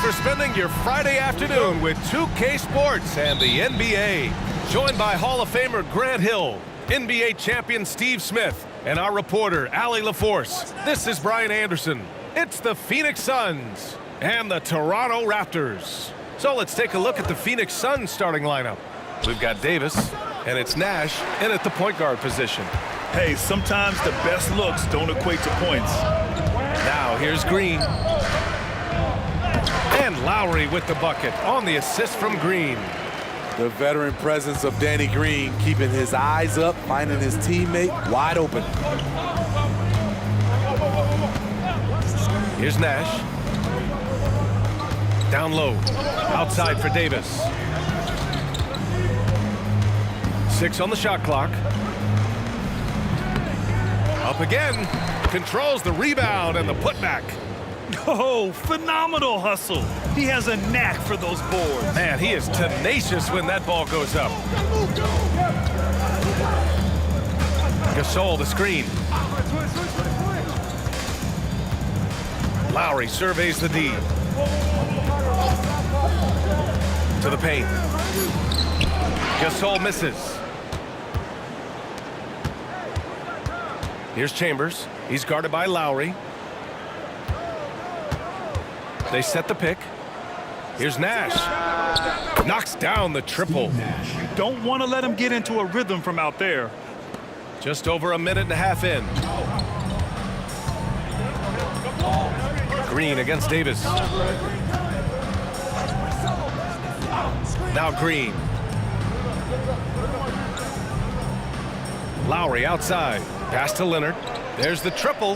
for spending your Friday afternoon with 2K Sports and the NBA. Joined by Hall of Famer Grant Hill, NBA champion Steve Smith, and our reporter, Allie LaForce. This is Brian Anderson. It's the Phoenix Suns and the Toronto Raptors. So let's take a look at the Phoenix Suns starting lineup. We've got Davis, and it's Nash in at the point guard position. Hey, sometimes the best looks don't equate to points. Now here's Green. And Lowry with the bucket on the assist from Green. The veteran presence of Danny Green keeping his eyes up, finding his teammate wide open. Here's Nash. Down low. Outside for Davis. 6 on the shot clock. Up again. Controls the rebound and the putback. Oh, phenomenal hustle. He has a knack for those boards. Man, he is tenacious when that ball goes up. Gasol the screen. Lowry surveys the D. To the paint. Gasol misses. Here's Chambers. He's guarded by Lowry. They set the pick. Here's Nash. Knocks down the triple. You don't want to let him get into a rhythm from out there. Just over a minute and a half in. Green against Davis. Now Green. Lowry outside. Pass to Leonard. There's the triple.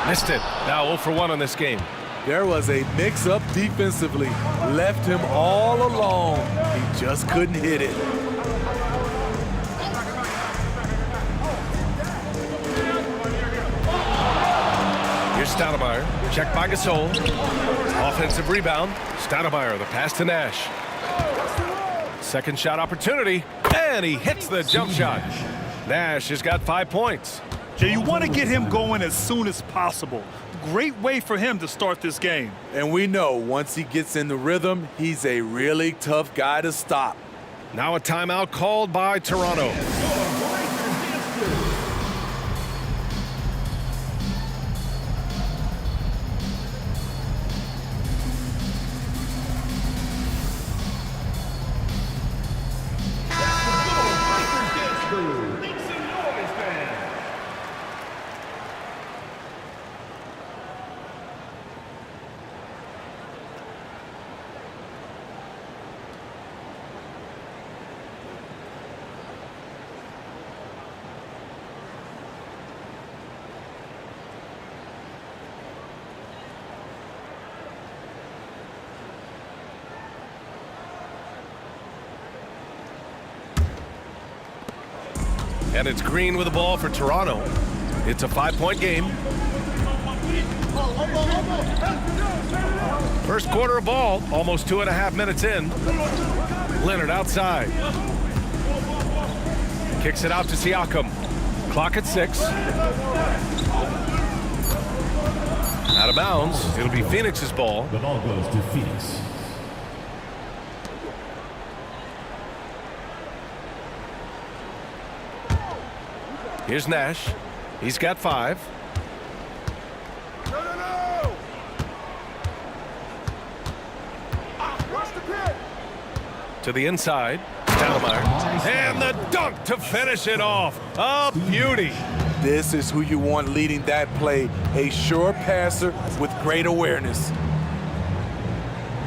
Missed it. Now 0 for 1 on this game. There was a mix-up defensively. Left him all alone. He just couldn't hit it. Here's Stoudemire. Checked by Gasol. Offensive rebound. Stoudemire, the pass to Nash. Second shot opportunity. And he hits the jump shot. Nash has got 5 points. Jay, you want to get him going as soon as possible. Great way for him to start this game. And we know once he gets in the rhythm, he's a really tough guy to stop. Now a timeout called by Toronto. And it's Green with the ball for Toronto. It's a 5-point game. First quarter of ball, almost 2.5 minutes in. Leonard outside. Kicks it out to Siakam. Clock at 6. Out of bounds. It'll be Phoenix's ball. The ball goes to Phoenix. Here's Nash. He's got 5. To the inside. Stoudemire. And the dunk to finish it off. A beauty. This is who you want leading that play. A sure passer with great awareness.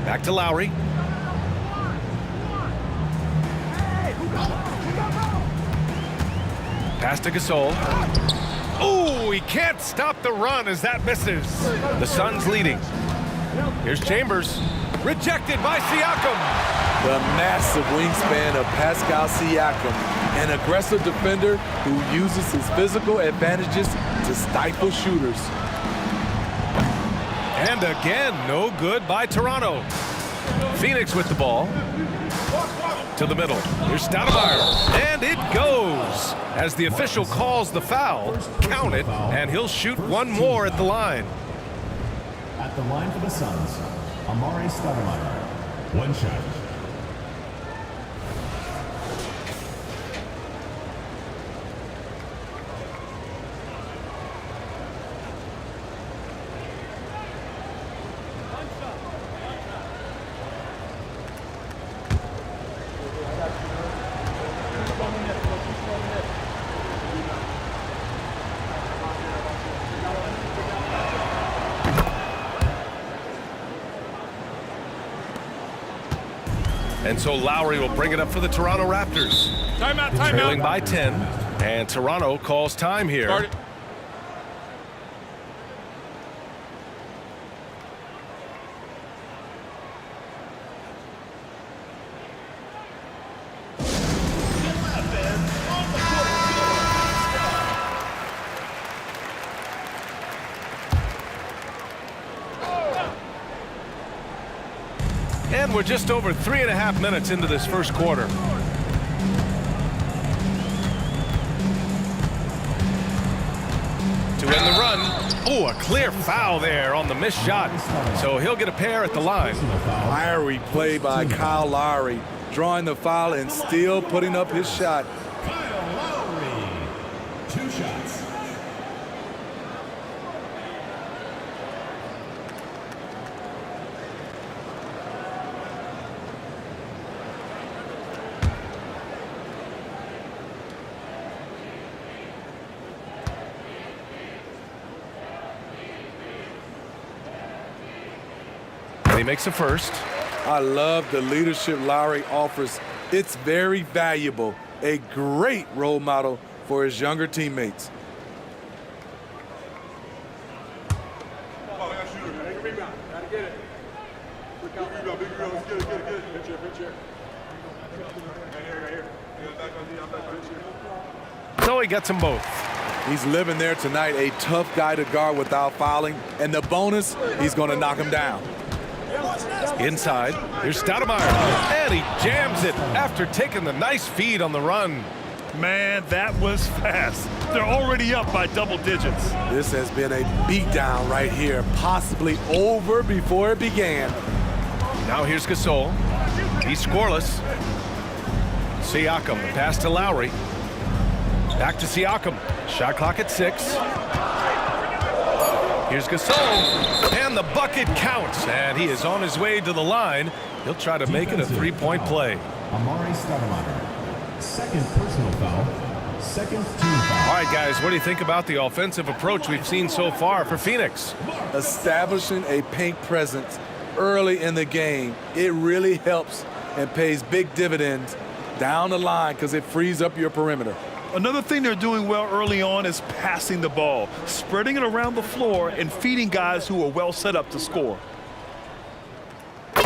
Back to Lowry. Pass to Gasol. Oh, he can't stop the run as that misses. The Suns leading. Here's Chambers. Rejected by Siakam. The massive wingspan of Pascal Siakam, an aggressive defender who uses his physical advantages to stifle shooters. And again, no good by Toronto. Phoenix with the ball. To the middle. Here's Stoudemire. And it goes. As the official calls the foul, count it, and he'll shoot one more at the line. At the line for the Suns, Amari Stoudemire. 1 shot. And so Lowry will bring it up for the Toronto Raptors. Timeout, Trailing by 10. And Toronto calls time here. Start it. And we're just over 3.5 minutes into this first quarter. To end the run. Oh, a clear foul there on the missed shot. So he'll get a pair at the line. Fiery play by Kyle Lowry, drawing the foul and still putting up his shot. Kyle Lowry. 2 shots. He makes a first. I love the leadership Lowry offers. It's very valuable. A great role model for his younger teammates. So he gets them both. He's living there tonight, a tough guy to guard without fouling. And the bonus, he's going to knock him down. Inside, here's Stoudemire, and he jams it after taking the nice feed on the run. Man, that was fast. They're already up by double digits. This has been a beatdown right here, possibly over before it began. Now here's Gasol. He's scoreless. Siakam, the pass to Lowry. Back to Siakam. Shot clock at 6. Here's Gasol, and the bucket counts, and he is on his way to the line. He'll try to make it a 3-point play. Amari Stoudemire. 2nd personal foul. 2nd team foul. All right, guys, what do you think about the offensive approach we've seen so far for Phoenix? Establishing a paint presence early in the game, it really helps and pays big dividends down the line because it frees up your perimeter. Another thing they're doing well early on is passing the ball, spreading it around the floor and feeding guys who are well set up to score.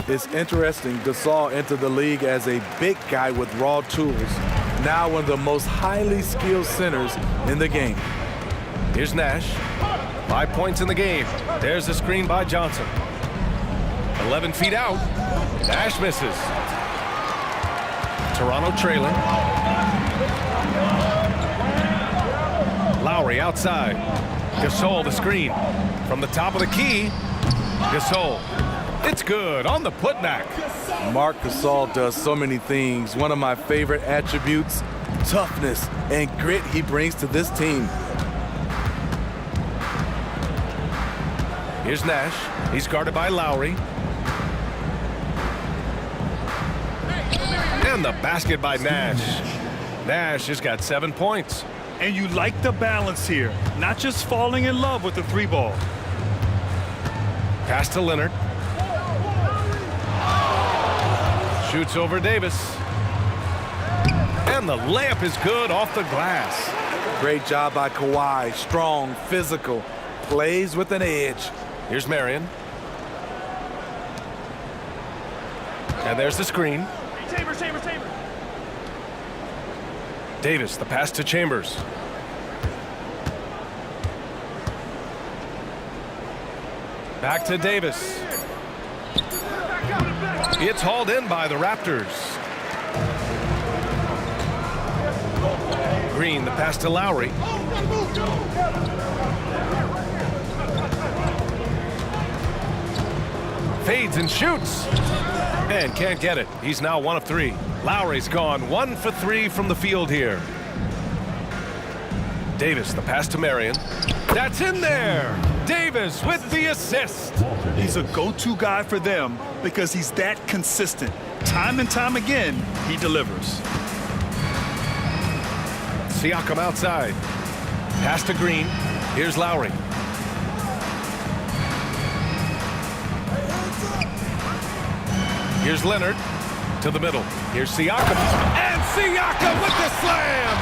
It's interesting, Gasol entered the league as a big guy with raw tools. Now one of the most highly skilled centers in the game. Here's Nash. 5 points in the game. There's the screen by Johnson. 11 feet out. Nash misses. Toronto trailing. Lowry outside. Gasol the screen. From the top of the key. Gasol. It's good on the putback. Marc Gasol does so many things. One of my favorite attributes, toughness and grit he brings to this team. Here's Nash. He's guarded by Lowry. And the basket by Nash. Nash has got 7 points. And you like the balance here, not just falling in love with the 3-ball. Pass to Leonard. Shoots over Davis. And the layup is good off the glass. Great job by Kawhi. Strong, physical, plays with an edge. Here's Marion. And there's the screen. Chambers. Davis, the pass to Chambers. Back to Davis. It's hauled in by the Raptors. Green, the pass to Lowry. fades and shoots. And can't get it. He's now 1 of 3. Lowry's gone 1 for 3 from the field here. Davis, the pass to Marion. That's in there. Davis with the assist. He's a go-to guy for them because he's that consistent. Time and time again, he delivers. Siakam outside. Pass to Green. Here's Lowry. Here's Leonard to the middle. Here's Siakam. And Siakam with the slam!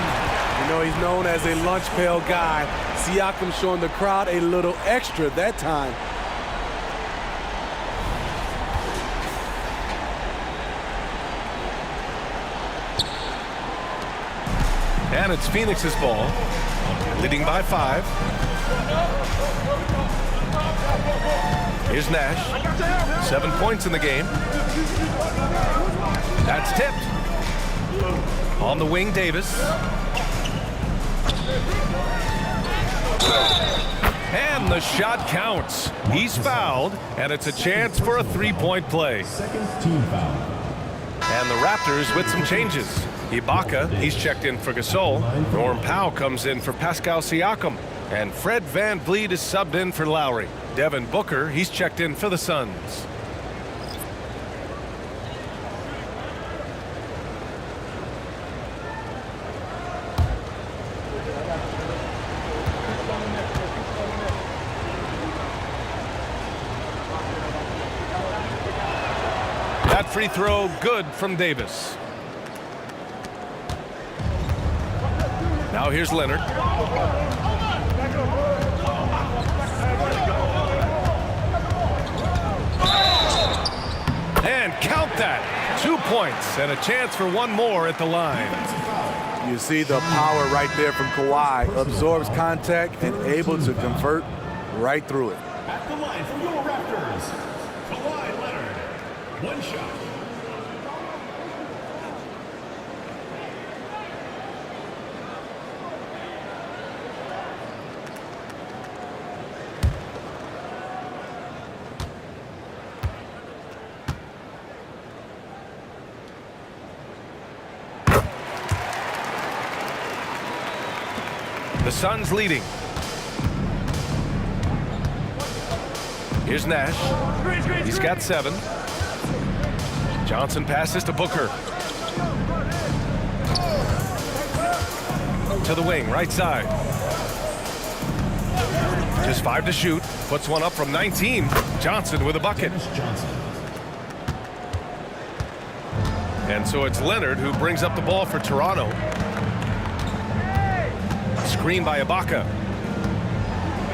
You know, he's known as a lunch pail guy. Siakam showing the crowd a little extra that time. And it's Phoenix's ball, leading by 5. Here's Nash. 7 points in the game. That's tipped. On the wing, Davis. And the shot counts. He's fouled, and it's a chance for a 3-point play. Second team foul. And the Raptors with some changes. Ibaka, he's checked in for Gasol. Norm Powell comes in for Pascal Siakam. And Fred VanVleet is subbed in for Lowry. Devin Booker, he's checked in for the Suns. That free throw good from Davis. Now here's Leonard. And count that. 2 points and a chance for one more at the line. You see the power right there from Kawhi. Absorbs contact and able to convert right through it. At the line from your Raptors, Kawhi Leonard. 1 shot. The Suns leading. Here's Nash. He's got 7. Johnson passes to Booker. To the wing, right side. Just 5 to shoot. Puts one up from 19. Johnson with a bucket. And so it's Leonard who brings up the ball for Toronto. Screen by Ibaka.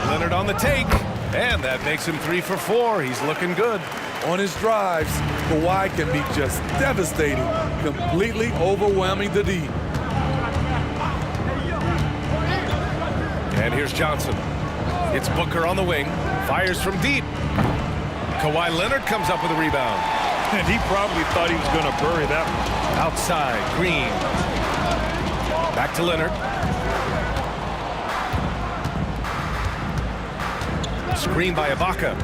Leonard on the take. And that makes him 3 for 4. He's looking good. On his drives, Kawhi can be just devastating, completely overwhelming the D. And here's Johnson. It's Booker on the wing. Fires from deep. Kawhi Leonard comes up with a rebound. And he probably thought he was going to bury that one. Outside, Green. Back to Leonard. Screen by Ibaka.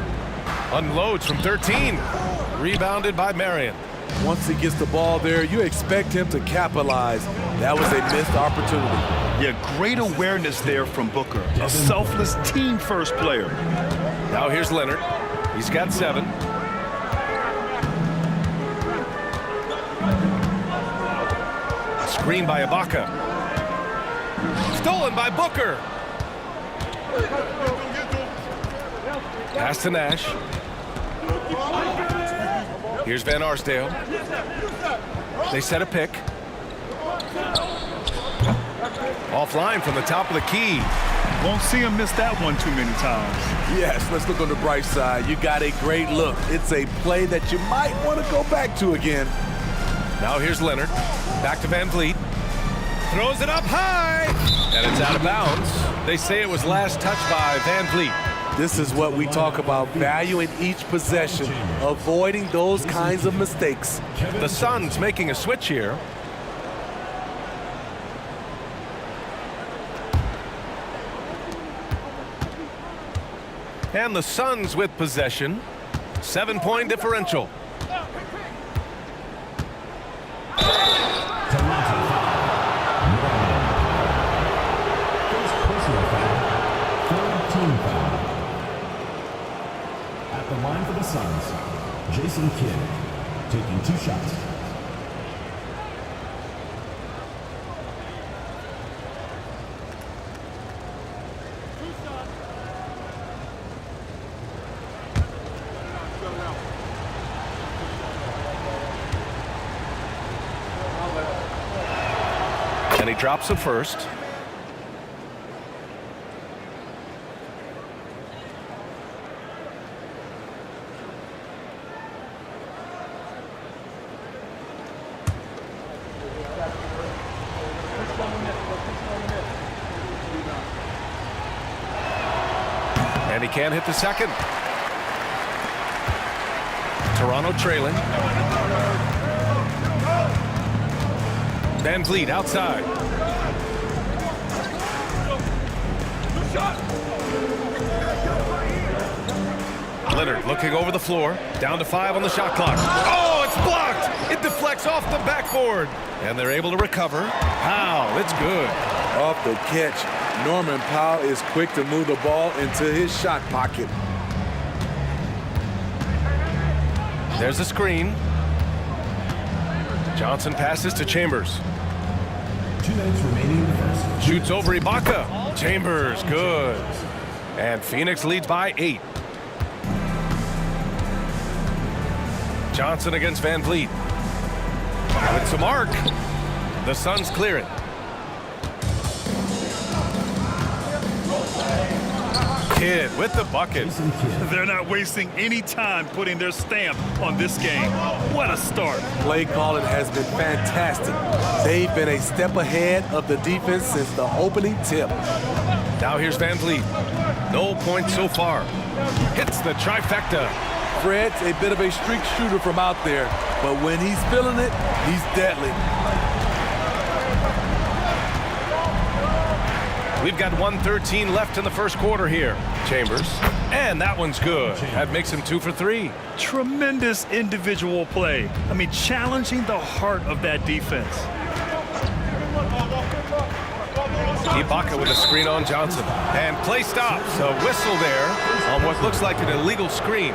Unloads from 13. Rebounded by Marion. Once he gets the ball there, you expect him to capitalize. That was a missed opportunity. Yeah, great awareness there from Booker. A selfless team-first player. Now here's Leonard. He's got 7. Screen by Ibaka. Stolen by Booker. Pass to Nash. Here's Van Arsdale. They set a pick. Offline from the top of the key. Won't see him miss that one too many times. Yes, let's look on the bright side. You got a great look. It's a play that you might want to go back to again. Now here's Leonard. Back to VanVleet. Throws it up high. And it's out of bounds. They say it was last touched by VanVleet. This is what we talk about, valuing each possession, avoiding those kinds of mistakes. The Suns making a switch here. And the Suns with possession. 7-point differential. Toronto foul. First personal foul. Third team foul. At the line for the Suns, Jason Kidd taking 2 shots. And he drops it first. And he can't hit the second. Toronto trailing. Van Vliet outside. Leonard looking over the floor. Down to 5 on the shot clock. Oh, it's blocked. It deflects off the backboard. And they're able to recover. Powell, it's good. Off the catch, Norman Powell is quick to move the ball into his shot pocket. There's a screen. Johnson passes to Chambers. 2 minutes remaining in the first. Shoots over Ibaka. Chambers, good. And Phoenix leads by 8. Johnson against Van Vliet. It's a mark. The Suns clear it. Kidd with the bucket. Jason Kidd. They're not wasting any time putting their stamp on this game. What a start. Play calling has been fantastic. They've been a step ahead of the defense since the opening tip. Now here's Van Vliet. No points so far. Hits the trifecta. Fred's a bit of a streak shooter from out there, but when he's feeling it, he's deadly. We've got 1:13 left in the first quarter here. Chambers. And that one's good. That makes him 2 for 3. Tremendous individual play. I mean, challenging the heart of that defense. Ibaka with a screen on Johnson. And play stops. A whistle there on what looks like an illegal screen.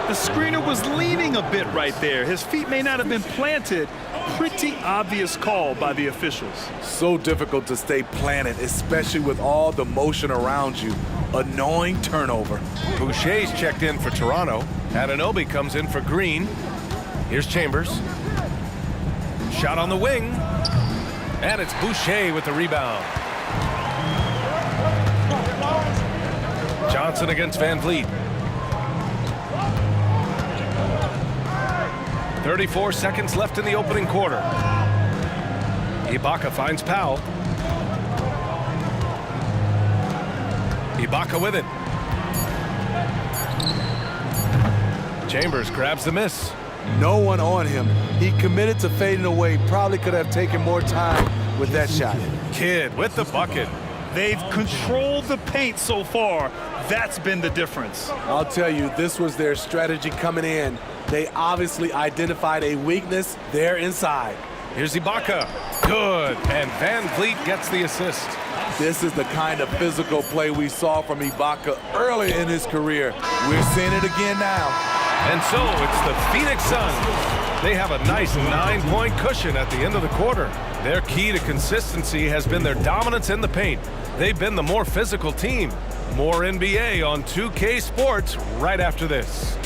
The screener was leaning a bit right there. His feet may not have been planted. Pretty obvious call by the officials. So difficult to stay planted, especially with all the motion around you. Annoying turnover. Boucher's checked in for Toronto. Anunoby comes in for Green. Here's Chambers. Shot on the wing. And it's Boucher with the rebound. Johnson against Van Vliet. 34 seconds left in the opening quarter. Ibaka finds Powell. Ibaka with it. Chambers grabs the miss. No one on him. He committed to fading away. Probably could have taken more time with that shot. Kidd with the bucket. They've controlled the paint so far. That's been the difference. I'll tell you, this was their strategy coming in. They obviously identified a weakness there inside. Here's Ibaka. Good. And Van Vliet gets the assist. This is the kind of physical play we saw from Ibaka early in his career. We're seeing it again now. And so it's the Phoenix Suns. They have a nice 9-point cushion at the end of the quarter. Their key to consistency has been their dominance in the paint. They've been the more physical team. More NBA on 2K Sports right after this.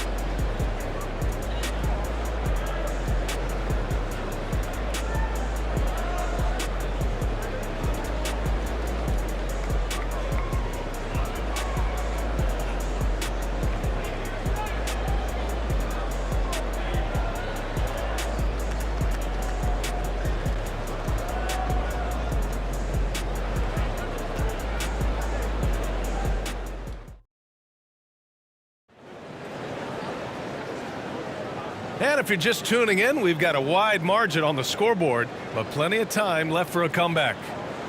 And if you're just tuning in, we've got a wide margin on the scoreboard, but plenty of time left for a comeback.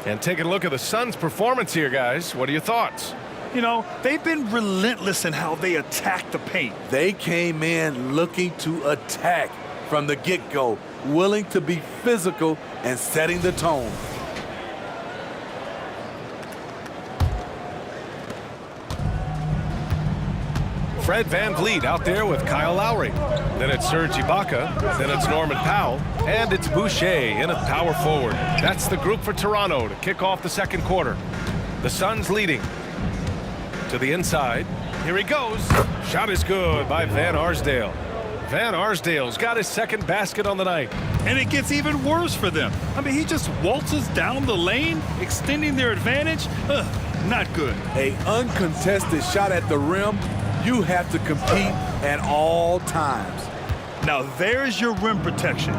And taking a look at the Suns' performance here, guys. What are your thoughts? You know, they've been relentless in how they attack the paint. They came in looking to attack from the get-go, willing to be physical and setting the tone. Fred VanVleet out there with Kyle Lowry. Then it's Serge Ibaka. Then it's Norman Powell. And it's Boucher in at power forward. That's the group for Toronto to kick off the second quarter. The Suns leading. To the inside. Here he goes. Shot is good by Van Arsdale. Van Arsdale's got his second basket on the night. And it gets even worse for them. I mean, he just waltzes down the lane, extending their advantage. Not good. An uncontested shot at the rim. You have to compete at all times. Now there's your rim protection.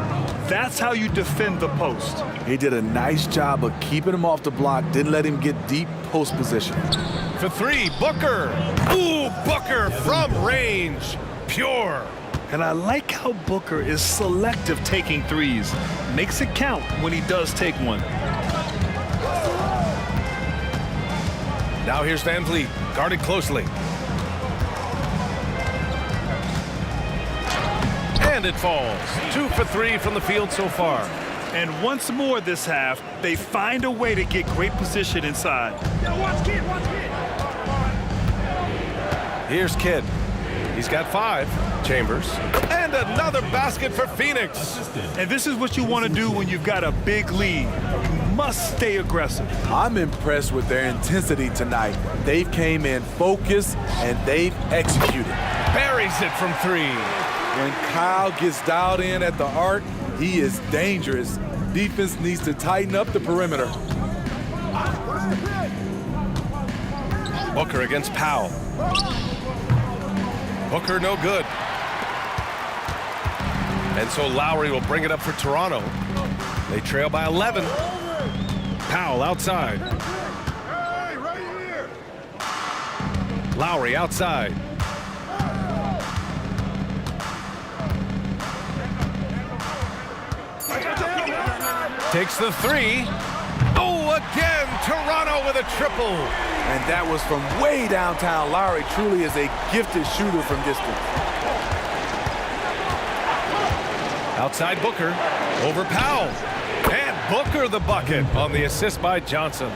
That's how you defend the post. He did a nice job of keeping him off the block, didn't let him get deep post position. For three, Booker. Ooh, Booker from range. Pure. And I like how Booker is selective taking threes. Makes it count when he does take one. Now here's VanVleet, guarded closely. And it falls. 2 for 3 from the field so far. And once more this half, they find a way to get great position inside. Here's Kidd. He's got 5. Chambers. And another basket for Phoenix. And this is what you want to do when you've got a big lead. You must stay aggressive. I'm impressed with their intensity tonight. They've came in focused and they've executed. Buries it from 3. When Kyle gets dialed in at the arc, he is dangerous. Defense needs to tighten up the perimeter. Booker against Powell. Booker no good. And so Lowry will bring it up for Toronto. They trail by 11. Powell outside. Lowry outside. Takes the 3. Oh, again, Toronto with a triple. And that was from way downtown. Lowry truly is a gifted shooter from distance. Outside Booker, over Powell. And Booker the bucket on the assist by Johnson.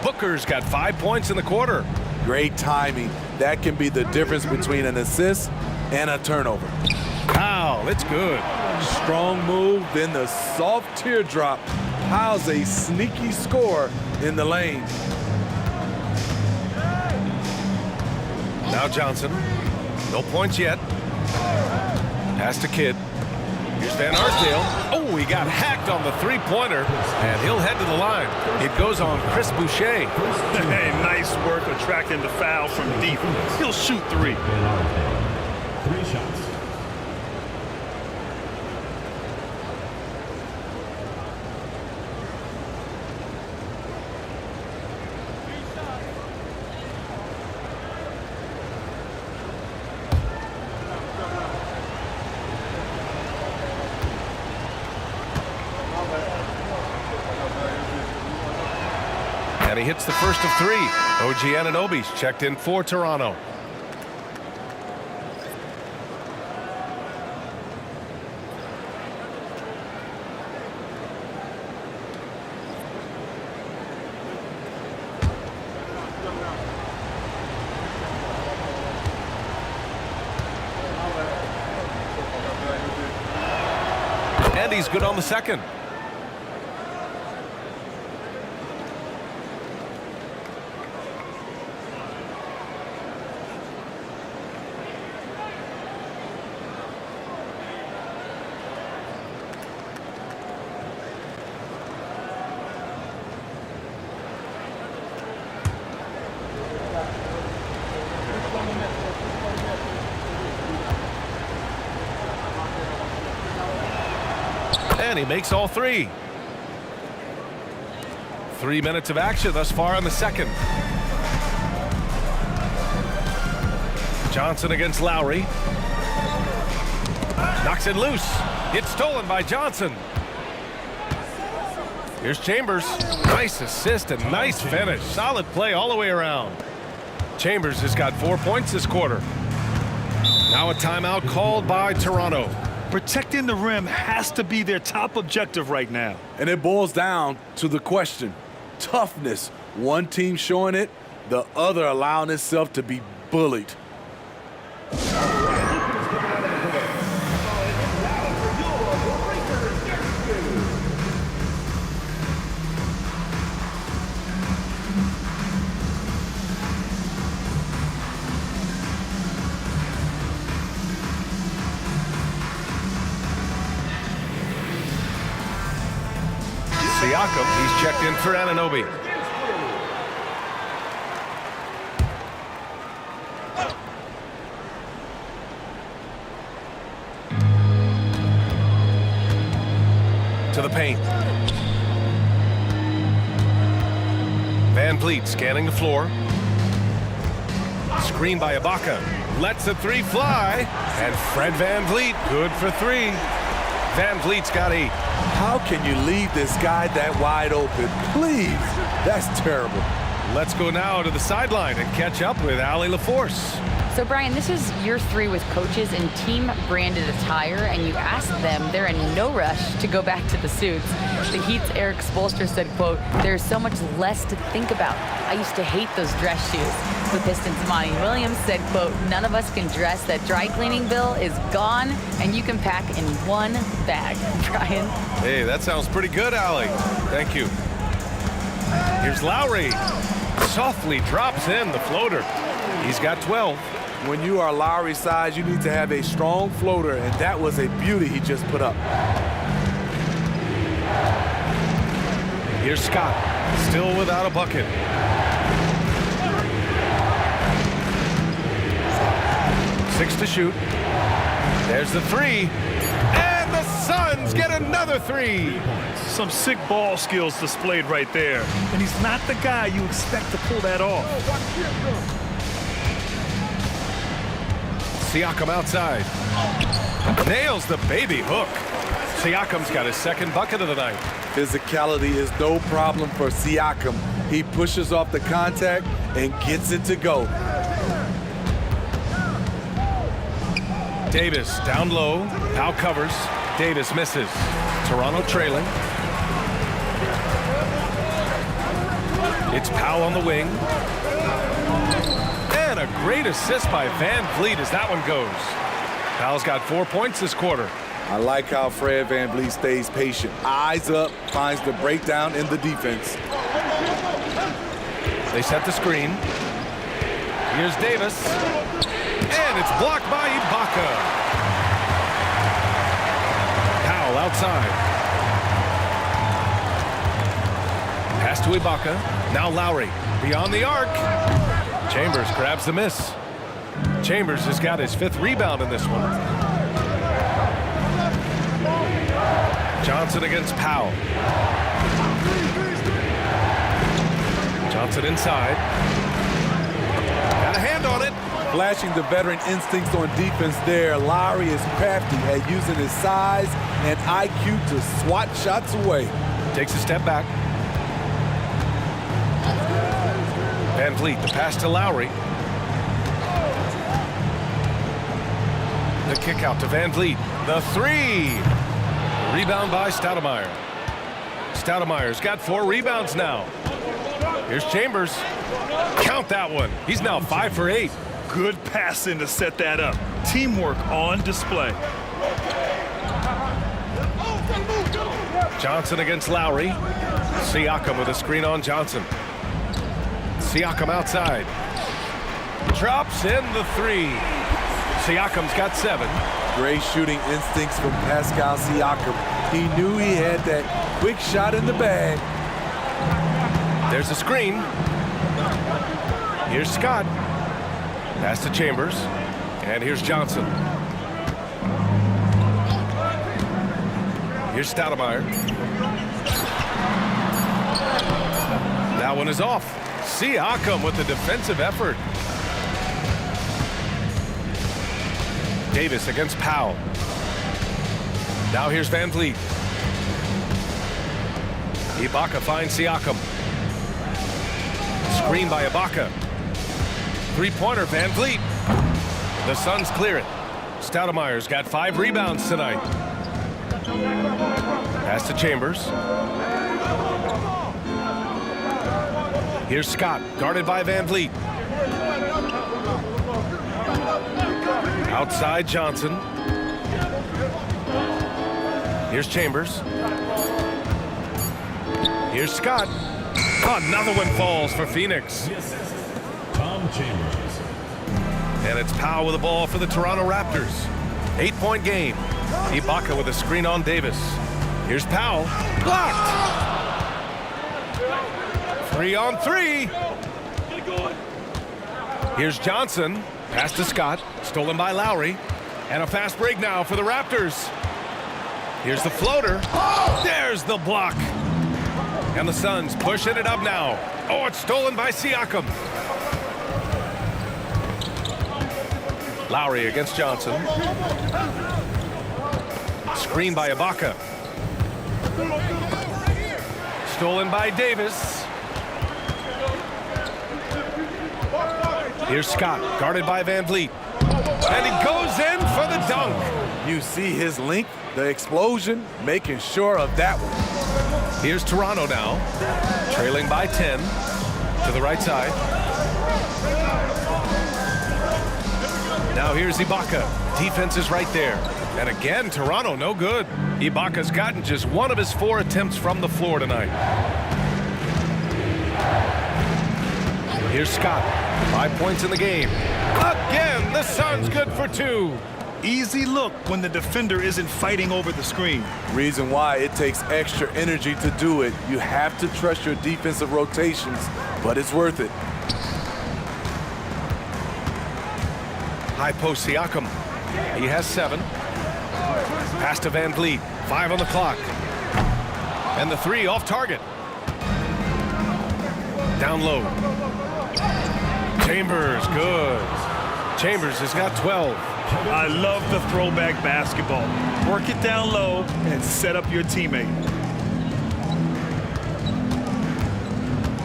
Booker's got 5 points in the quarter. Great timing. That can be the difference between an assist and a turnover. Powell, it's good. Strong move, then the soft teardrop. Powell's a sneaky scorer in the lane. Now Johnson. No points yet. Pass to Kidd. Here's Van Arsdale. Oh, he got hacked on the three-pointer, and he'll head to the line. It goes on Chris Boucher. Hey, nice work attracting the foul from deep. He'll shoot 3. 3 shots. And he hits the first of 3. OG Anunoby's checked in for Toronto. And he's good on the second. And he makes all 3. 3 minutes of action thus far in the second. Johnson against Lowry. Knocks it loose. It's stolen by Johnson. Here's Chambers. Nice assist and nice finish. Solid play all the way around. Chambers has got 4 points this quarter. Now a timeout called by Toronto. Protecting the rim has to be their top objective right now. And it boils down to the question. Toughness. One team showing it, the other allowing itself to be bullied. Siakam, he's checked in for Anunoby. To the paint. Van Vliet scanning the floor. Screen by Ibaka. Lets the three fly. And Fred Van Vliet, good for three. Van Vliet's got 8. How can you leave this guy that wide open? Please. That's terrible. Let's go now to the sideline and catch up with Allie LaForce. So, Brian, this is year 3 with coaches in team-branded attire, and you ask them, they're in no rush to go back to the suits. The Heat's Eric Spoelstra said, quote, "There's so much less to think about. I used to hate those dress shoes." The Pistons' Monty Williams said, quote, "None of us can dress. That dry cleaning bill is gone, and you can pack in one bag." Brian? Hey, that sounds pretty good, Allie. Thank you. Here's Lowry. Softly drops in the floater. He's got 12. When you are Lowry's size, you need to have a strong floater, and that was a beauty he just put up. Here's Scott, still without a bucket. Six to shoot. There's the three. And the Suns get another three. Some sick ball skills displayed right there. And he's not the guy you expect to pull that off. Siakam outside. Nails the baby hook. Siakam's got his second bucket of the night. Physicality is no problem for Siakam. He pushes off the contact and gets it to go. Davis down low. Now covers. Davis misses. Toronto trailing. It's Powell on the wing. And a great assist by Van Vliet as that one goes. Powell's got 4 points this quarter. I like how Fred Van Vliet stays patient. Eyes up, finds the breakdown in the defense. They set the screen. Here's Davis. And it's blocked by Ibaka. Powell outside. Pass to Ibaka. Now Lowry. Beyond the arc. Chambers grabs the miss. Chambers has got his 5th rebound in this one. Johnson against Powell. Johnson inside. Got a hand on it. Flashing the veteran instincts on defense there. Lowry is crafty at using his size and IQ to swat shots away. Takes a step back. Van Vliet, the pass to Lowry. The kick out to Van Vliet. The three. Rebound by Stoudemire. Stoudemire's got 4 rebounds now. Here's Chambers. Count that one. He's now 5 for 8. Good passing to set that up. Teamwork on display. Johnson against Lowry. Siakam with a screen on Johnson. Siakam outside. Drops in the three. Siakam's got 7. Great shooting instincts from Pascal Siakam. He knew he had that quick shot in the bag. There's a screen. Here's Scott. Pass to Chambers. And here's Johnson. Here's Stoudemire. That one is off. Siakam with the defensive effort. Davis against Powell. Now here's Van Vliet. Ibaka finds Siakam. Screen by Ibaka. Three-pointer, Van Vliet. The Suns clear it. Stoudemire's got 5 rebounds tonight. Pass to Chambers. Here's Scott, guarded by Van Vliet. Outside Johnson. Here's Chambers. Here's Scott. Oh, another one falls for Phoenix. Tom Chambers. And it's Powell with the ball for the Toronto Raptors. 8-point game. Ibaka with a screen on Davis. Here's Powell. Blocked. 3-on-3. Here's Johnson. Pass to Scott. Stolen by Lowry. And a fast break now for the Raptors. Here's the floater. There's the block. And the Suns pushing it up now. Oh, it's stolen by Siakam. Lowry against Johnson. Screen by Ibaka. Stolen by Davis. Here's Scott, guarded by Van Vliet. And he goes in for the dunk. You see his length, the explosion, making sure of that one. Here's Toronto now, trailing by 10 to the right side. Now here's Ibaka. Defense is right there. And again, Toronto no good. Ibaka's gotten just 1 of his 4 attempts from the floor tonight. Here's Scott. 5 points in the game. Again, the Suns good for 2. Easy look when the defender isn't fighting over the screen. Reason why it takes extra energy to do it. You have to trust your defensive rotations, but it's worth it. High post Siakam. He has 7. Pass to Van Vliet. 5 on the clock. And the 3 off target. Down low. Chambers, good. Chambers has got 12. I love the throwback basketball. Work it down low and set up your teammate.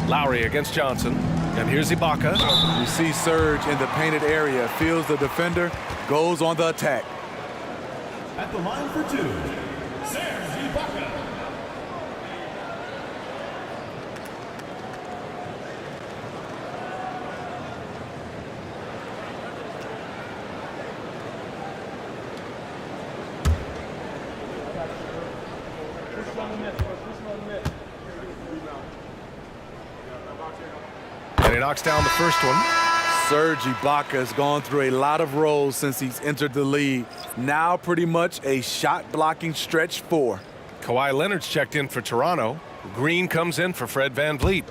Lowry against Johnson. And here's Ibaka. You see Serge in the painted area, feels the defender, goes on the attack. At the line for 2, Serge Ibaka. And he knocks down the first one. Serge Ibaka has gone through a lot of roles since he's entered the league. Now pretty much a shot blocking stretch 4. Kawhi Leonard's checked in for Toronto. Green comes in for Fred Van Vliet.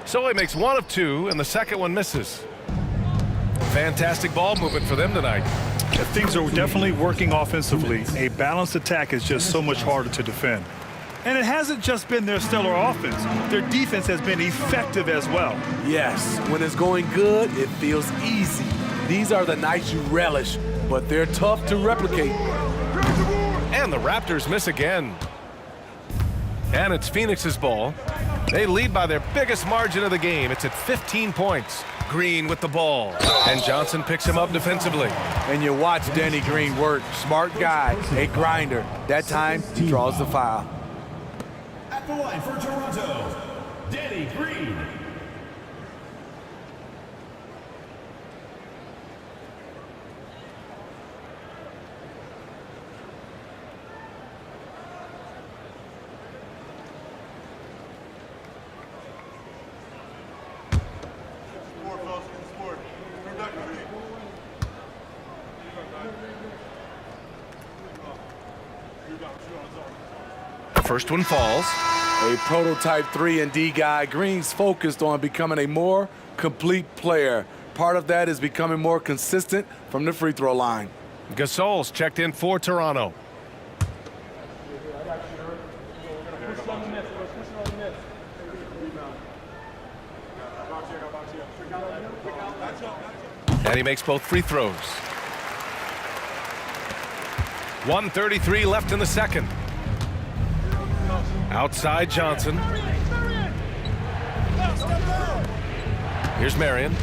So he makes 1 of 2, and the second one misses. Fantastic ball movement for them tonight. Things are definitely working offensively. A balanced attack is just so much harder to defend. And it hasn't just been their stellar offense. Their defense has been effective as well. Yes, when it's going good, it feels easy. These are the nights you relish, but they're tough to replicate. And the Raptors miss again. And it's Phoenix's ball. They lead by their biggest margin of the game. It's at 15 points. Green with the ball. And Johnson picks him up defensively. And you watch Danny Green work. Smart guy, a grinder. That time, he draws the foul. At the line for Toronto, Danny Green. The first one falls. A prototype 3-and-D guy. Green's focused on becoming a more complete player. Part of that is becoming more consistent from the free throw line. Gasol's checked in for Toronto. And he makes both free throws. 1:33 left in the second. Outside Johnson. Here's Marion.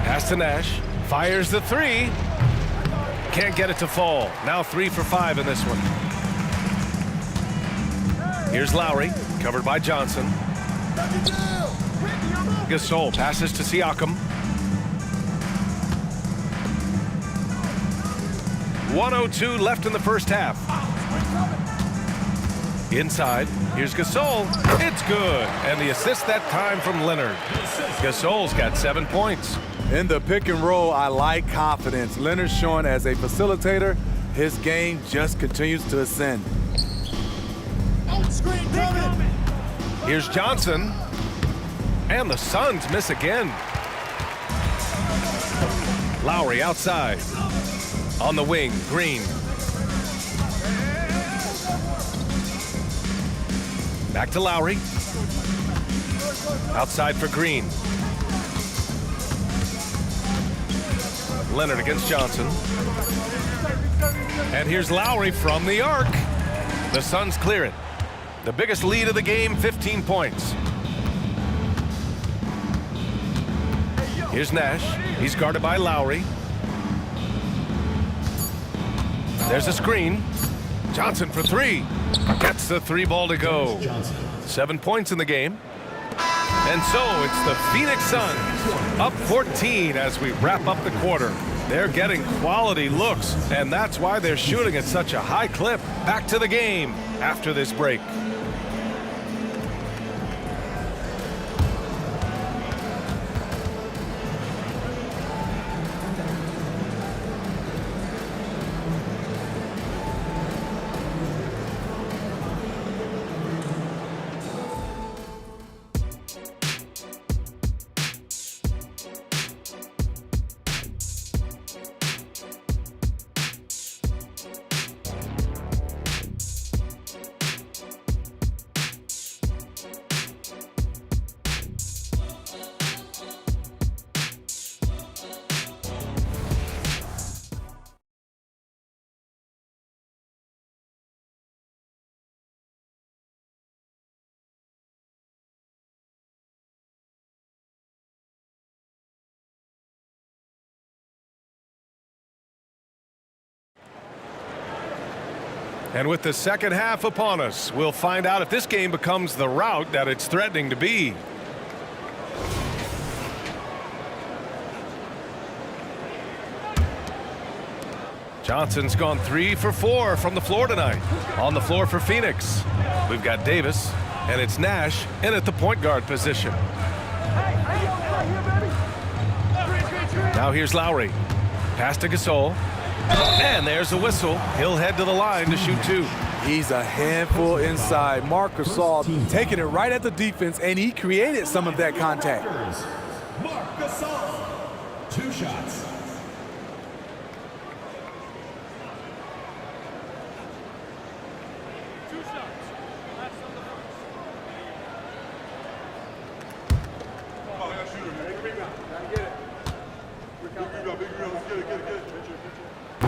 Pass to Nash. Fires the three. Can't get it to fall. Now 3 for 5 in this one. Here's Lowry, covered by Johnson. Gasol passes to Siakam. 1:02 left in the first half. Inside, here's Gasol. It's good. And the assist that time from Leonard. Gasol's got 7 points. In the pick and roll, I like confidence. Leonard showing as a facilitator, his game just continues to ascend. Here's Johnson. And the Suns miss again. Lowry outside. On the wing, Green. Back to Lowry. Outside for Green. Leonard against Johnson. And here's Lowry from the arc. The Suns clear it. The biggest lead of the game, 15 points. Here's Nash. He's guarded by Lowry. There's a screen. Johnson for three. Gets the three ball to go. 7 points in the game. And so it's the Phoenix Suns up 14 as we wrap up the quarter. They're getting quality looks, and that's why they're shooting at such a high clip. Back to the game after this break. And with the second half upon us, we'll find out if this game becomes the rout that it's threatening to be. Johnson's gone 3 for 4 from the floor tonight. On the floor for Phoenix, we've got Davis, and it's Nash in at the point guard position. Now here's Lowry. Pass to Gasol. And there's a whistle. He'll head to the line to shoot 2. He's a handful inside. Marc Gasol taking it right at the defense, and he created some of that contact. Marc Gasol, 2 shots.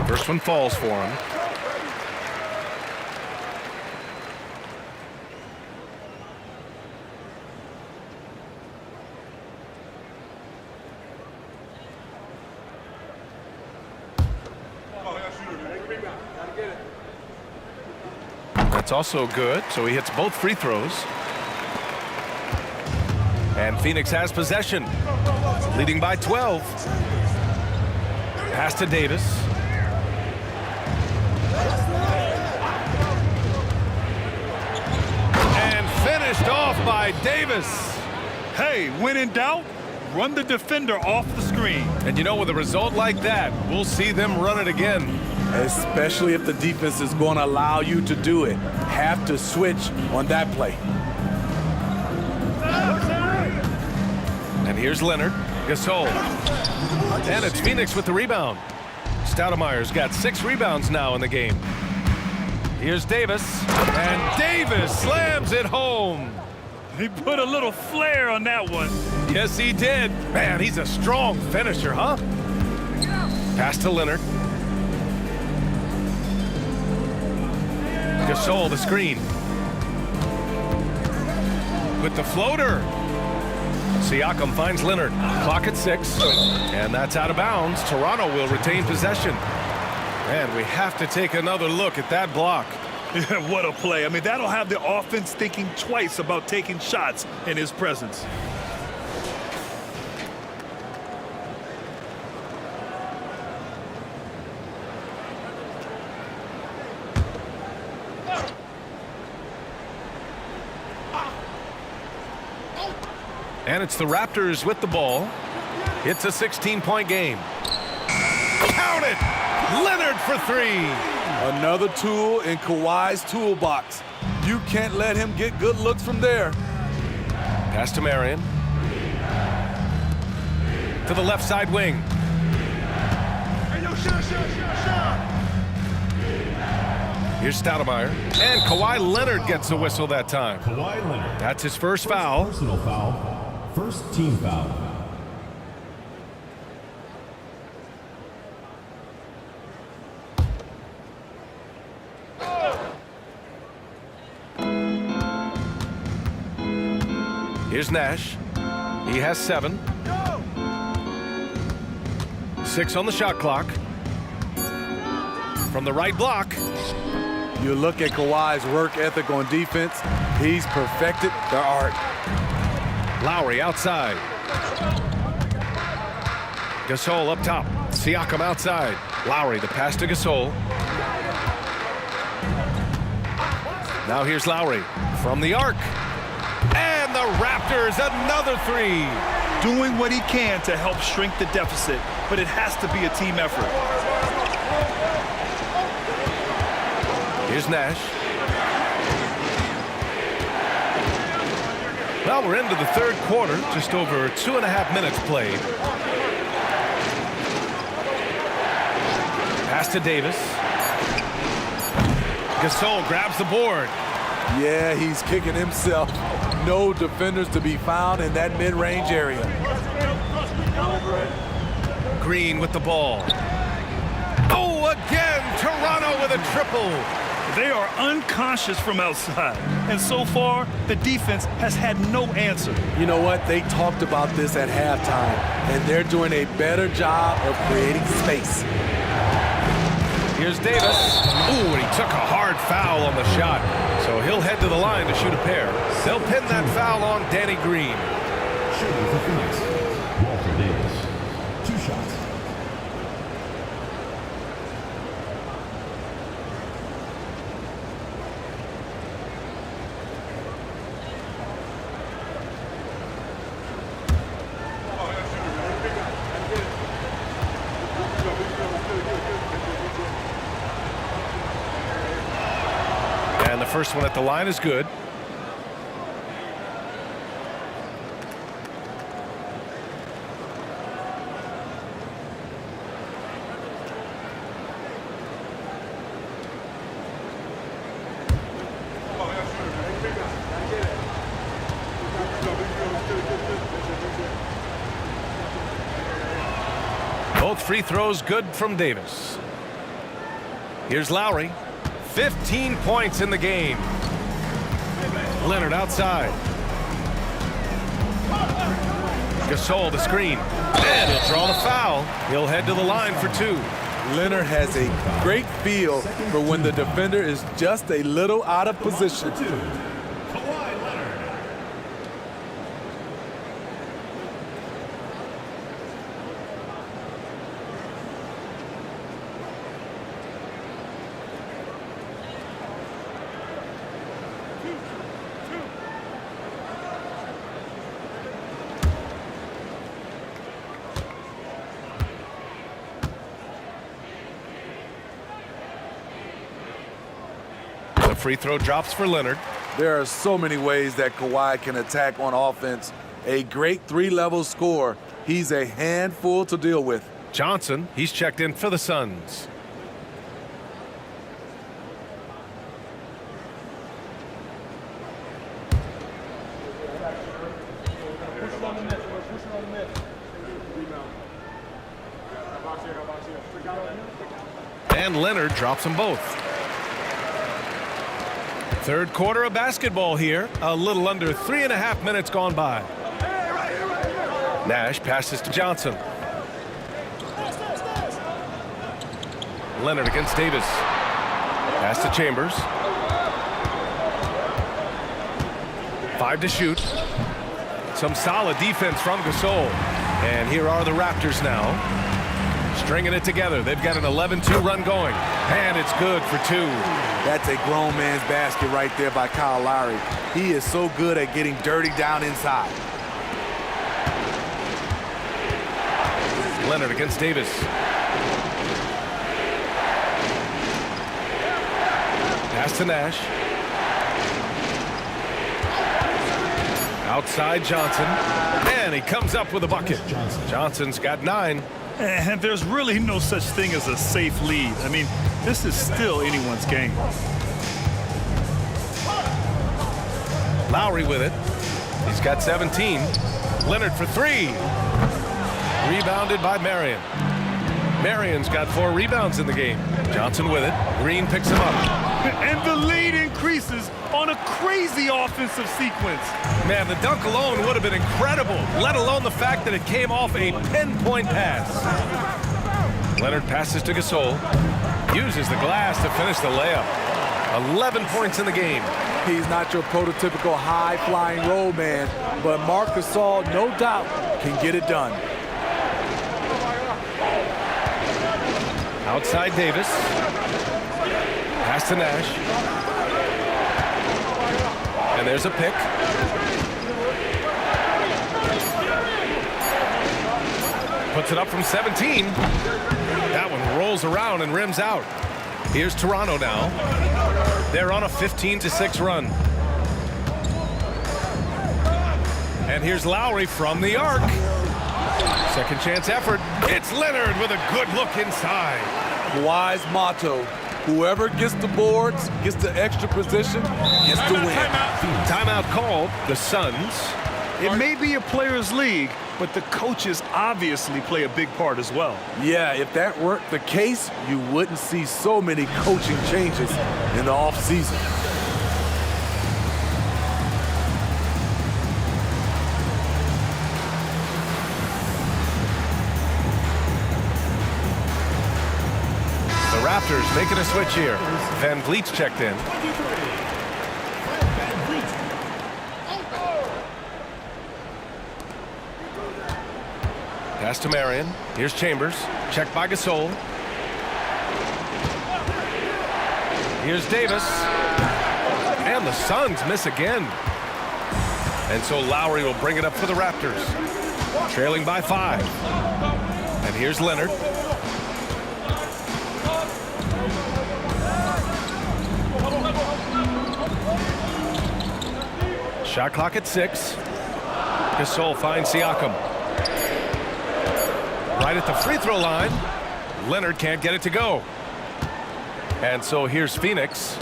First one falls for him. That's also good, so he hits both free throws. And Phoenix has possession, leading by 12. Pass to Davis. And finished off by Davis. Hey, when in doubt, run the defender off the screen. And you know, with a result like that, we'll see them run it again. Especially if the defense is going to allow you to do it. Have to switch on that play. And here's Leonard. Gasol. And it's Phoenix with the rebound. Stoudemire's got 6 rebounds now in the game. Here's Davis. And Davis slams it home. He put a little flair on that one. Yes, he did. Man, he's a strong finisher, huh? Pass to Leonard. Gasol, the screen. With the floater. Siakam finds Leonard. Clock at 6. And that's out of bounds. Toronto will retain possession. And we have to take another look at that block. What a play. I mean, that'll have the offense thinking twice about taking shots in his presence. And it's the Raptors with the ball. It's a 16-point game. Count it! Leonard for 3. Another tool in Kawhi's toolbox. You can't let him get good looks from there. Pass to Marion. To the left side wing. Here's Stoudemire. And Kawhi Leonard gets a whistle that time. Kawhi Leonard. That's his first foul. Personal foul. First team foul. Here's Nash. He has 7. 6 on the shot clock. From the right block. You look at Kawhi's work ethic on defense. He's perfected the art. Lowry outside. Gasol up top. Siakam outside. Lowry, the pass to Gasol. Now here's Lowry from the arc. And the Raptors, another 3. Doing what he can to help shrink the deficit, but it has to be a team effort. Here's Nash. Well, we're into the third quarter, just over 2.5 minutes played. Pass to Davis. Gasol grabs the board. Yeah, he's kicking himself. No defenders to be found in that mid-range area. Green with the ball. Oh, again, Toronto with a triple. They are unconscious from outside, and so far, the defense has had no answer. You know what? They talked about this at halftime, and they're doing a better job of creating space. Here's Davis. Ooh, and he took a hard foul on the shot. So he'll head to the line to shoot a pair. They'll pin that foul on Danny Green. Shooting for Phoenix. Walter Davis. 2 shots. And the first one at the line is good. Both free throws good from Davis. Here's Lowry. 15 points in the game. Leonard outside. Gasol the screen. And he'll draw the foul. He'll head to the line for 2. Leonard has a great feel for when the defender is just a little out of position. Kawhi Leonard. Free throw drops for Leonard. There are so many ways that Kawhi can attack on offense. A great 3-level scorer. He's a handful to deal with. Johnson, he's checked in for the Suns. And Leonard drops them both. Third quarter of basketball here. A little under 3.5 minutes gone by. Nash passes to Johnson. Leonard against Davis. Pass to Chambers. 5 to shoot. Some solid defense from Gasol. And here are the Raptors now, stringing it together. They've got an 11-2 run going, and it's good for 2. That's a grown man's basket right there by Kyle Lowry. He is so good at getting dirty down inside. Leonard against Davis. Pass to Nash. Outside Johnson, and he comes up with a bucket. Johnson's got 9. And there's really no such thing as a safe lead. I mean, this is still anyone's game. Lowry with it. He's got 17. Leonard for 3. Rebounded by Marion. Marion's got 4 rebounds in the game. Johnson with it. Green picks him up. And the lead increases on a crazy offensive sequence. Man, the dunk alone would have been incredible, let alone the fact that it came off a pinpoint pass. Leonard passes to Gasol. Uses the glass to finish the layup. 11 points in the game. He's not your prototypical high-flying roll man, but Marc Gasol, no doubt, can get it done. Outside Davis. Pass to Nash. And there's a pick. Puts it up from 17. That one rolls around and rims out. Here's Toronto now. They're on a 15-6 run. And here's Lowry from the arc. Second chance effort. It's Leonard with a good look inside. Wise motto. Whoever gets the boards, gets the extra position, gets the win. Timeout called. The Suns. It may be a player's league, but the coaches obviously play a big part as well. Yeah, if that weren't the case, you wouldn't see so many coaching changes in the offseason. The Raptors making a switch here. Van Vliet's checked in. Pass to Marion. Here's Chambers. Checked by Gasol. Here's Davis. And the Suns miss again. And so Lowry will bring it up for the Raptors. Trailing by 5. And here's Leonard. Shot clock at 6. Gasol finds Siakam. Right at the free throw line. Leonard can't get it to go. And so here's Phoenix.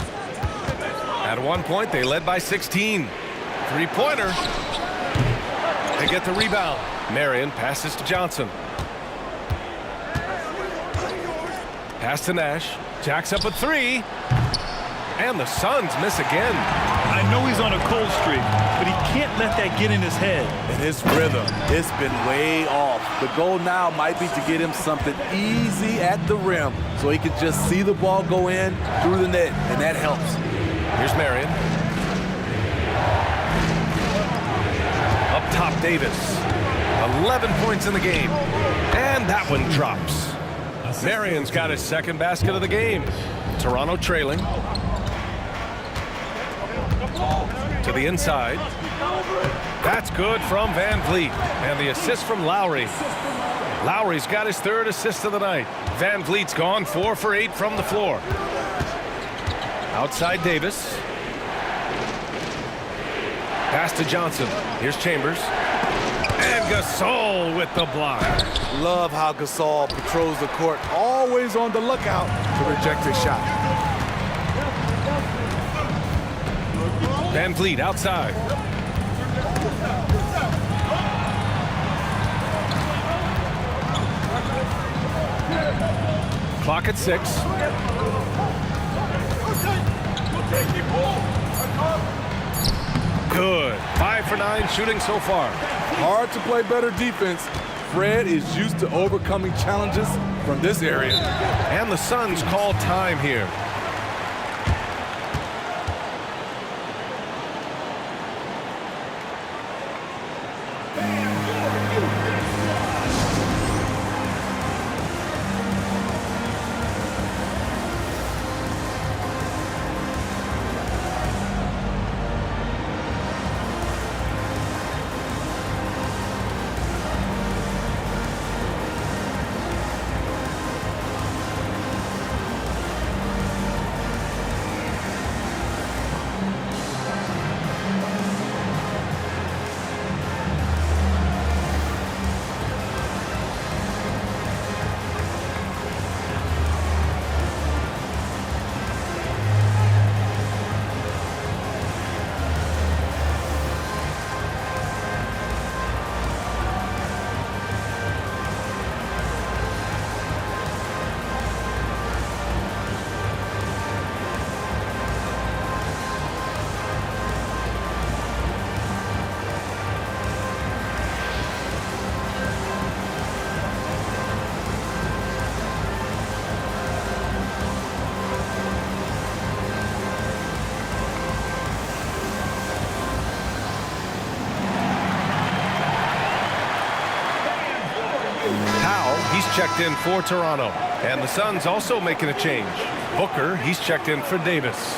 At one point, they led by 16. Three-pointer. They get the rebound. Marion passes to Johnson. Pass to Nash. Jacks up a 3. And the Suns miss again. I know he's on a cold streak, but he can't let that get in his head. And his rhythm, it's been way off. The goal now might be to get him something easy at the rim so he can just see the ball go in through the net, and that helps. Here's Marion. Up top, Davis. 11 points in the game. And that one drops. Marion's got his second basket of the game. Toronto trailing. To the inside. That's good from Van Vliet. And the assist from Lowry. Lowry's got his third assist of the night. Van Vliet's gone 4 for 8 from the floor. Outside Davis. Pass to Johnson. Here's Chambers. And Gasol with the block. Love how Gasol patrols the court, always on the lookout to reject his shot. Van Vliet outside. Clock at 6. Good. 5 for 9 shooting so far. Hard to play better defense. Fred is used to overcoming challenges from this area. And the Suns call time here. He's checked in for Toronto. And the Suns also making a change. Booker, he's checked in for Davis.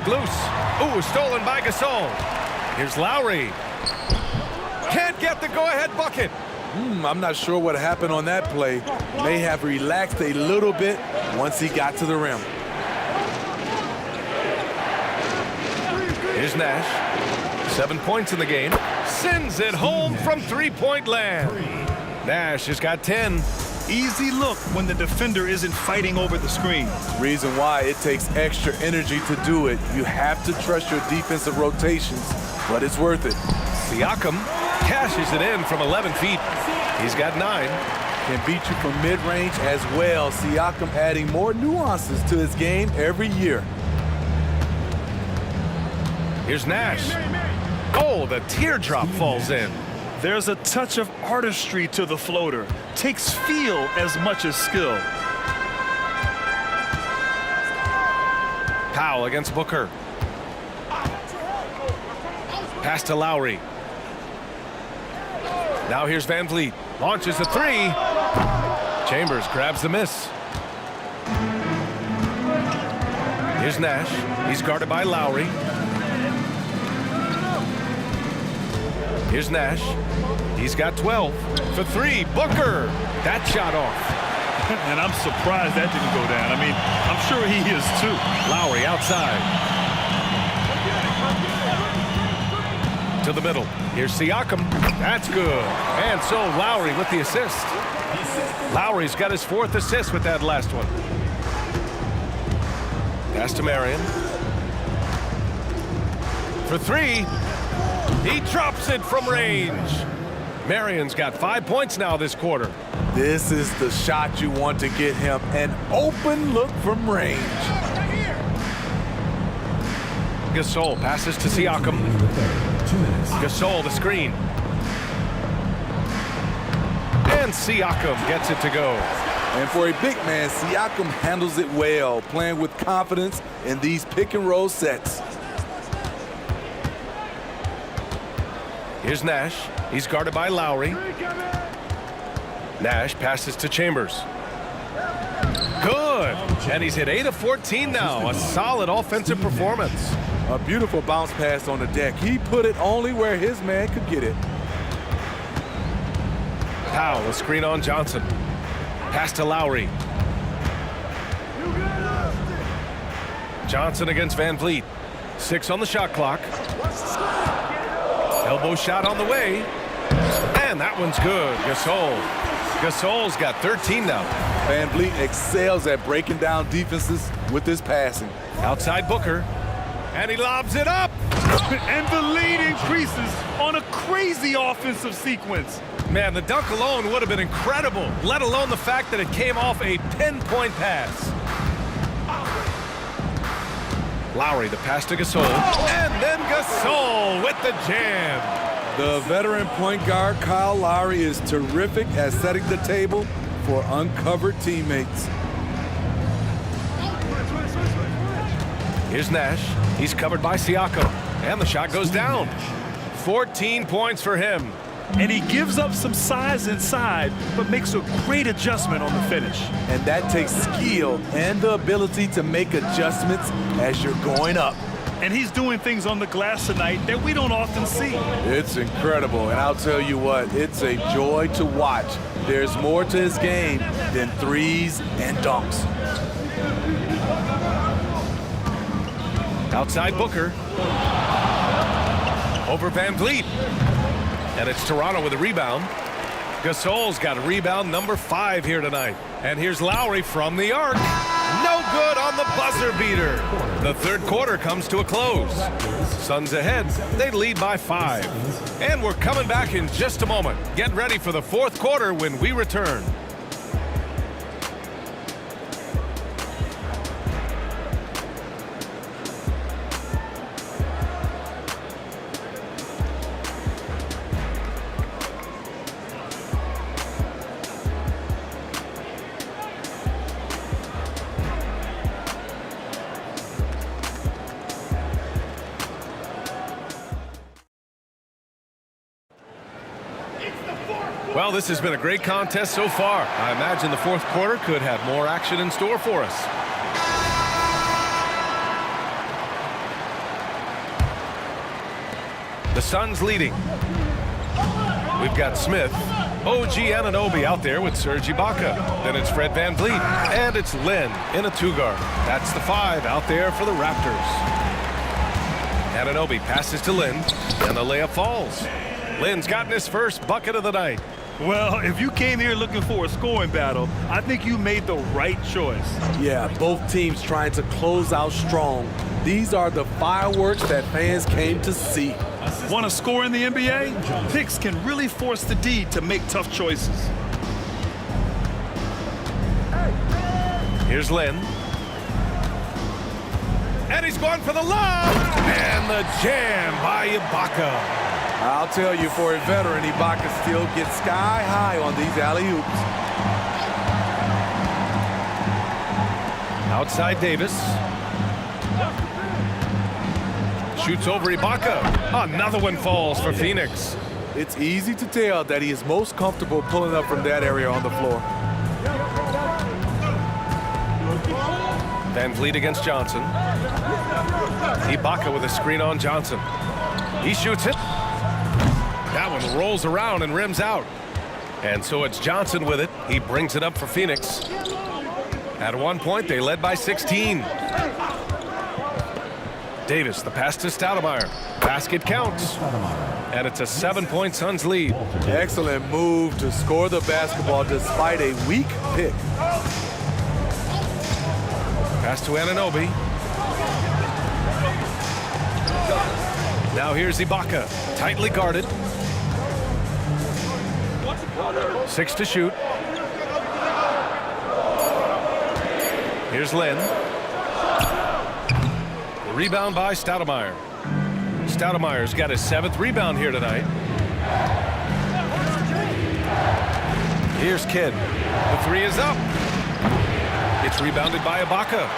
Loose. Ooh, stolen by Gasol. Here's Lowry. Can't get the go-ahead bucket. I'm not sure what happened on that play. May have relaxed a little bit once he got to the rim. Here's Nash. 7 points in the game. Sends it home from three-point land. Nash has got 10. Easy look when the defender isn't fighting over the screen. Reason why it takes extra energy to do it. You have to trust your defensive rotations, but it's worth it. Siakam cashes it in from 11 feet. He's got 9. Can beat you from mid-range as well. Siakam adding more nuances to his game every year. Here's Nash. Oh, the teardrop falls in. There's a touch of artistry to the floater. Takes feel as much as skill. Powell against Booker. Pass to Lowry. Now here's Van Vliet. Launches a 3. Chambers grabs the miss. Here's Nash. He's guarded by Lowry. Here's Nash. He's got 12 for 3. Booker. That shot off. And I'm surprised that didn't go down. I mean, I'm sure he is too. Lowry outside. To the middle. Here's Siakam. That's good. And so Lowry with the assist. Lowry's got his 4th assist with that last one. Pass to Marion. For 3. He drops it from range. Marion's got 5 points now this quarter. This is the shot you want to get him. An open look from range. Gasol passes to Siakam. Gasol the screen. And Siakam gets it to go. And for a big man, Siakam handles it well, playing with confidence in these pick-and-roll sets. Here's Nash. He's guarded by Lowry. Nash passes to Chambers. Good. And he's hit 8 of 14 now. A solid offensive performance. A beautiful bounce pass on the deck. He put it only where his man could get it. Powell, a screen on Johnson. Pass to Lowry. Johnson against Van Vliet. 6 on the shot clock. Elbow shot on the way. And that one's good. Gasol's got 13 now. Van Vliet excels at breaking down defenses with his passing. Outside Booker. And he lobs it up. And the lead increases on a crazy offensive sequence. Man, the dunk alone would have been incredible, let alone the fact that it came off a pinpoint pass. Lowry, the pass to Gasol. And then Gasol with the jam. The veteran point guard, Kyle Lowry, is terrific at setting the table for uncovered teammates. Here's Nash. He's covered by Siakam. And the shot goes down. 14 points for him. And he gives up some size inside, but makes a great adjustment on the finish. And that takes skill and the ability to make adjustments as you're going up. And he's doing things on the glass tonight that we don't often see. It's incredible, and I'll tell you what, it's a joy to watch. There's more to his game than threes and dunks. Outside Booker. Over Van Vliet. And it's Toronto with a rebound. Gasol's got a rebound number 5 here tonight. And here's Lowry from the arc. No good on the buzzer beater. The third quarter comes to a close. Suns ahead. They lead by 5. And we're coming back in just a moment. Get ready for the fourth quarter when we return. Well, this has been a great contest so far. I imagine the fourth quarter could have more action in store for us. The Suns leading. We've got Smith, OG Anunoby out there with Serge Ibaka. Then it's Fred Van Vliet, and it's Lin in a 2-guard. That's the 5 out there for the Raptors. Anunoby passes to Lin, and the layup falls. Lin's gotten his first bucket of the night. Well, if you came here looking for a scoring battle, I think you made the right choice. Yeah, both teams trying to close out strong. These are the fireworks that fans came to see. Want to score in the NBA? Picks can really force the D to make tough choices. Here's Lin. And he's going for the lob. And the jam by Ibaka. I'll tell you, for a veteran, Ibaka still gets sky high on these alley-oops. Outside Davis. Shoots over Ibaka. Another one falls for Phoenix. It's easy to tell that he is most comfortable pulling up from that area on the floor. Van Vliet against Johnson. Ibaka with a screen on Johnson. He shoots it. That one rolls around and rims out. And so it's Johnson with it. He brings it up for Phoenix. At one point, they led by 16. Davis, the pass to Stoudemire. Basket counts. And it's a 7-point Suns lead. Excellent move to score the basketball despite a weak pick. Pass to Anunoby. Now here's Ibaka, tightly guarded. 6 to shoot. Here's Lin. Rebound by Stoudemire. Stoudemire's got his 7th rebound here tonight. Here's Kidd. The 3 is up. It's rebounded by Ibaka.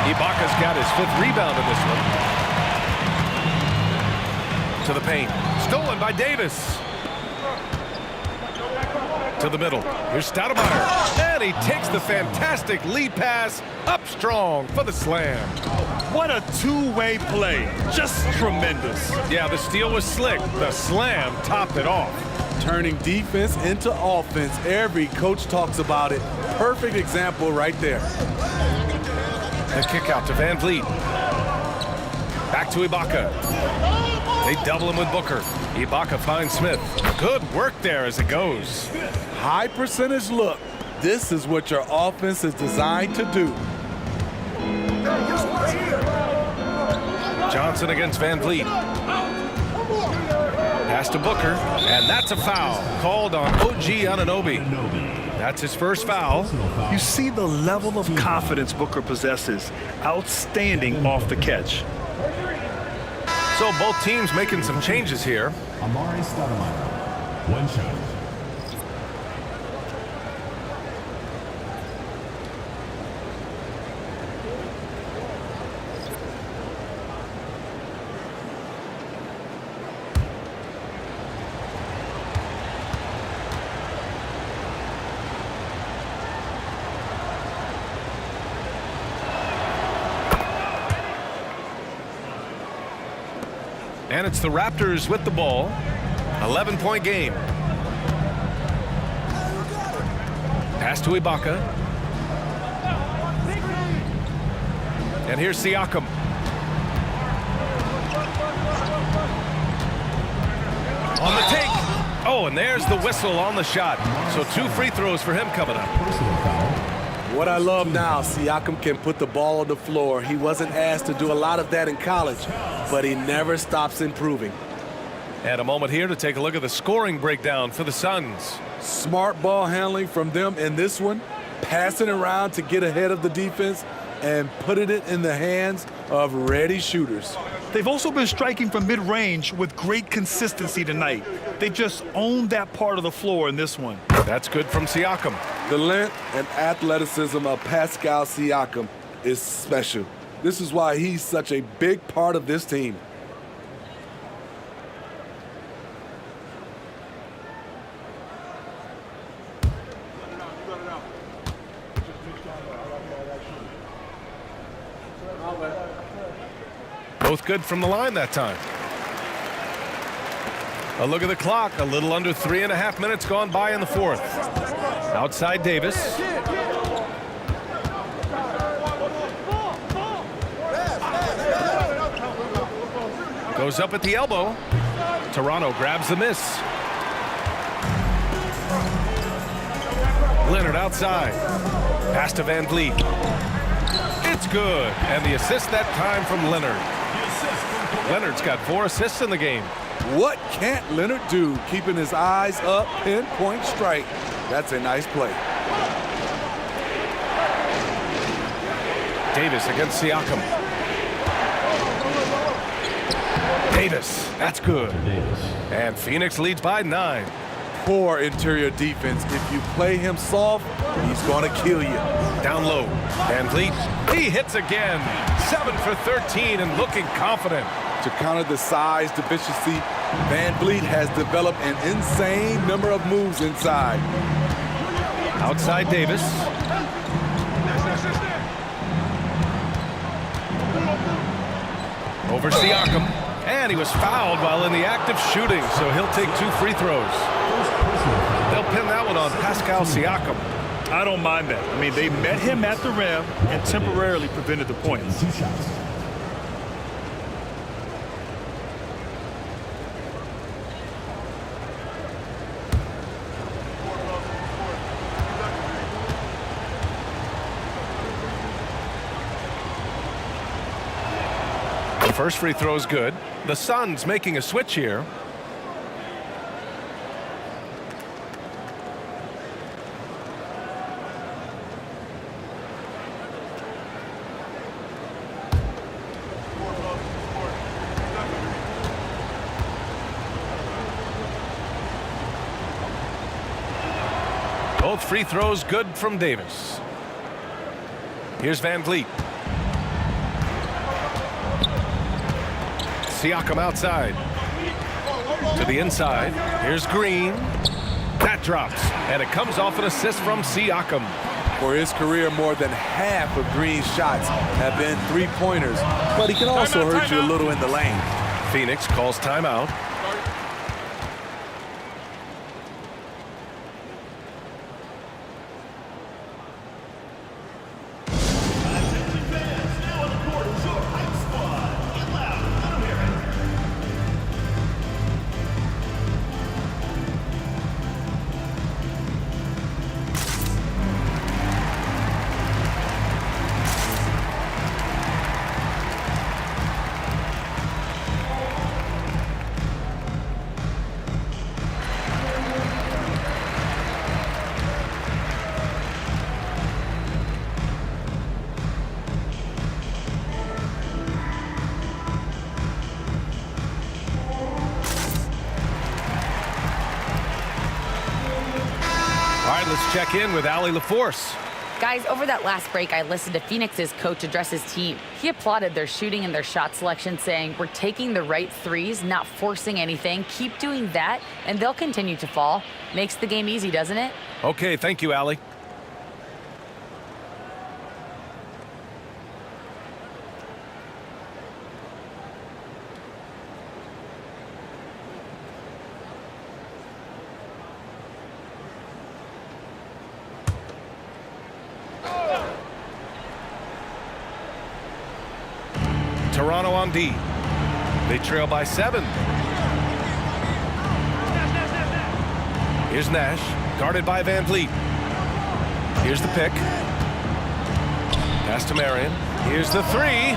Ibaka's got his 5th rebound in this one. To the paint. Stolen by Davis. To the middle. Here's Stoudemire. And he takes the fantastic lead pass up strong for the slam. What a two-way play. Just tremendous. Yeah, the steal was slick. The slam topped it off. Turning defense into offense. Every coach talks about it. Perfect example right there. The kick out to Van Vliet. Back Back to Ibaka. They double him with Booker. Ibaka finds Smith. Good work there as it goes. High percentage look. This is what your offense is designed to do. Johnson against Van Vliet. Pass to Booker, and that's a foul called on OG Anunoby. That's his first foul. You see the level of confidence Booker possesses. Outstanding off the catch. So both teams making some changes here. Amari Stoudemire, one shot. And it's the Raptors with the ball. 11-point game. Pass to Ibaka. And here's Siakam. On the take. Oh, and there's the whistle on the shot. So 2 free throws for him coming up. Personal foul. What I love now, Siakam can put the ball on the floor. He wasn't asked to do a lot of that in college, but he never stops improving. And a moment here to take a look at the scoring breakdown for the Suns. Smart ball handling from them in this one, passing around to get ahead of the defense and putting it in the hands of ready shooters. They've also been striking from mid-range with great consistency tonight. They just owned that part of the floor in this one. That's good from Siakam. The length and athleticism of Pascal Siakam is special. This is why he's such a big part of this team. Both good from the line that time. A look at the clock. A little under 3.5 minutes gone by in the fourth. Outside Davis. Goes up at the elbow. Toronto grabs the miss. Leonard outside. Pass to Van Vliet. It's good. And the assist that time from Leonard. Leonard's got 4 assists in the game. What can't Leonard do? Keeping his eyes up, pinpoint strike. That's a nice play. Davis against Siakam. Davis, that's good. And Phoenix leads by 9. Poor interior defense. If you play him soft, he's going to kill you. Down low. Van Vliet, he hits again. 7 for 13 and looking confident. To counter the size deficiency, Van Vliet has developed an insane number of moves inside. Outside Davis. Over Siakam. And he was fouled while in the act of shooting, so he'll take 2 free throws. They'll pin that one on Pascal Siakam. I don't mind that. I mean, they met him at the rim and temporarily prevented the points. 2 shots. First free throw is good. The Suns making a switch here. Both free throws good from Davis. Here's Van Vliet. Siakam outside. To the inside. Here's Green. That drops. And it comes off an assist from Siakam. For his career, more than half of Green's shots have been three-pointers, but he can also hurt you a little in the lane. Phoenix calls timeout. Let's check in with Allie LaForce. Guys, over that last break, I listened to Phoenix's coach address his team. He applauded their shooting and their shot selection, saying, "We're taking the right threes, not forcing anything. Keep doing that, and they'll continue to fall." Makes the game easy, doesn't it? Okay, thank you, Allie. Toronto on D. They trail by 7. Here's Nash, guarded by Van Vliet. Here's the pick. Pass to Marion. Here's the 3.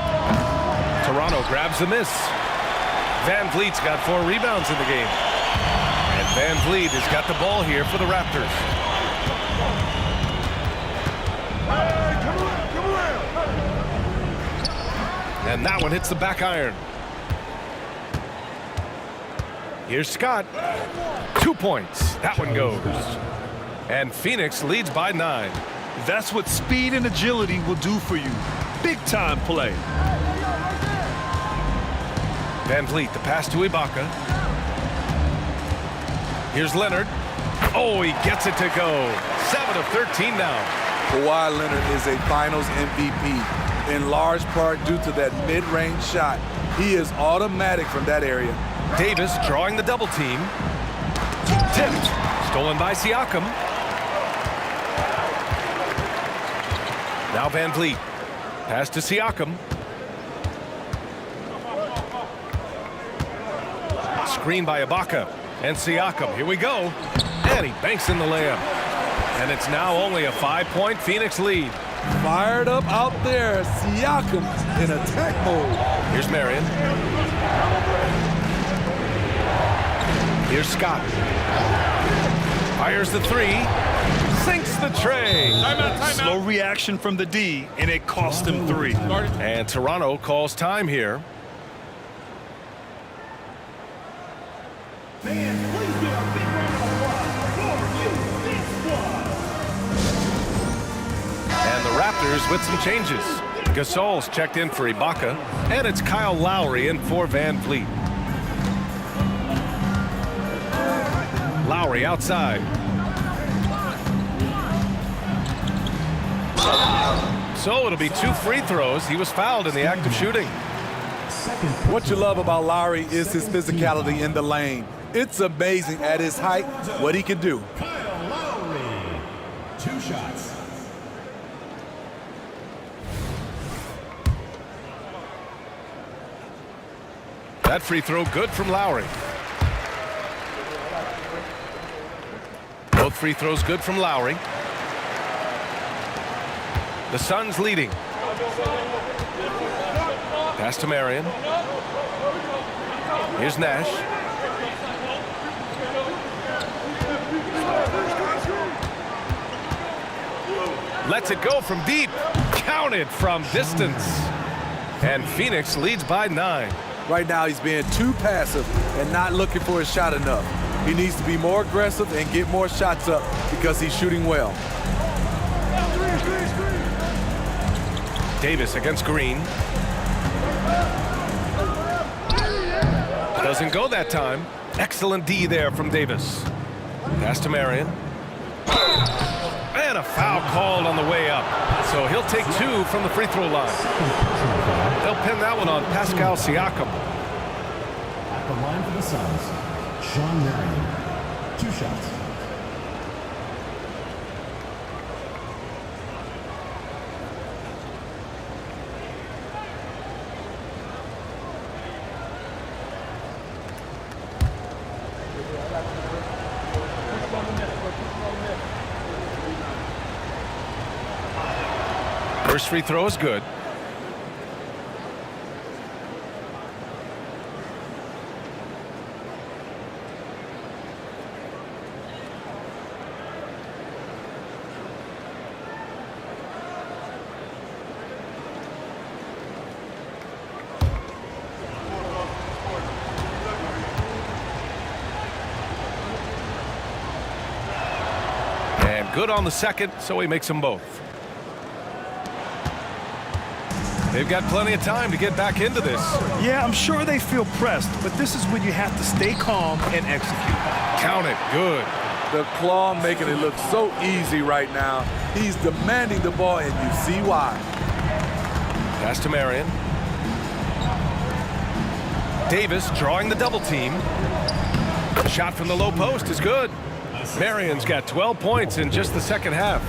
Toronto grabs the miss. Van Vliet's got 4 rebounds in the game. And Van Vliet has got the ball here for the Raptors. And that one hits the back iron. Here's Scott. 2 points. That one goes. And Phoenix leads by 9. That's what speed and agility will do for you. Big time play. Van Vliet, the pass to Ibaka. Here's Leonard. Oh, he gets it to go. 7 of 13 now. Kawhi Leonard is a Finals MVP, in large part due to that mid-range shot. He is automatic from that area. Davis drawing the double team. Tipped. Stolen by Siakam. Now Van Vliet. Pass to Siakam. Screen by Ibaka. And Siakam. Here we go. And he banks in the layup. And it's now only a 5-point Phoenix lead. Fired up out there. Siakam in attack mode. Here's Marion. Here's Scott. Fires the 3. Sinks the tray. Slow reaction from the D, and it cost him 3. And Toronto calls time here. And the Raptors with some changes. Gasol's checked in for Ibaka, and it's Kyle Lowry in for Van Vliet. Lowry outside. So it'll be 2 free throws. He was fouled in the act of shooting. What you love about Lowry is his physicality in the lane. It's amazing at his height what he can do. Kyle Lowry, 2 shots. That free throw good from Lowry. Both free throws good from Lowry. The Suns leading. Pass to Marion. Here's Nash. Lets it go from deep. Counted from distance. And Phoenix leads by 9. Right now he's being too passive and not looking for his shot enough. He needs to be more aggressive and get more shots up because he's shooting well. Davis against Green. Doesn't go that time. Excellent D there from Davis. Pass to Marion. And a foul called on the way up. So he'll take 2 from the free throw line. They'll pin that one on Pascal Siakam. At the line for the Suns, Sean Marion, 2 shots. First free throw is good. Good on the second, so he makes them both. They've got plenty of time to get back into this. Yeah, I'm sure they feel pressed, but this is when you have to stay calm and execute. Count it. Good. The claw making it look so easy right now. He's demanding the ball, and you see why. Pass to Marion. Davis drawing the double team. The shot from the low post is good. Marion's got 12 points in just the second half.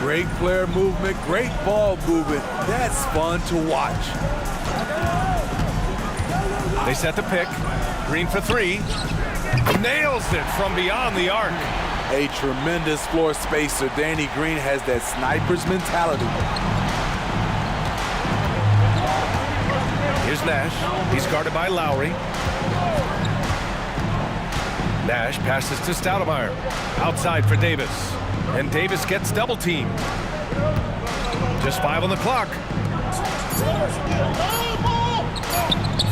Great player movement, great ball movement. That's fun to watch. They set the pick. Green for three. Nails it from beyond the arc. A tremendous floor spacer. Danny Green has that sniper's mentality. Here's Nash. He's guarded by Lowry. Nash passes to Stoudemire. Outside for Davis. And Davis gets double teamed. Just 5 on the clock.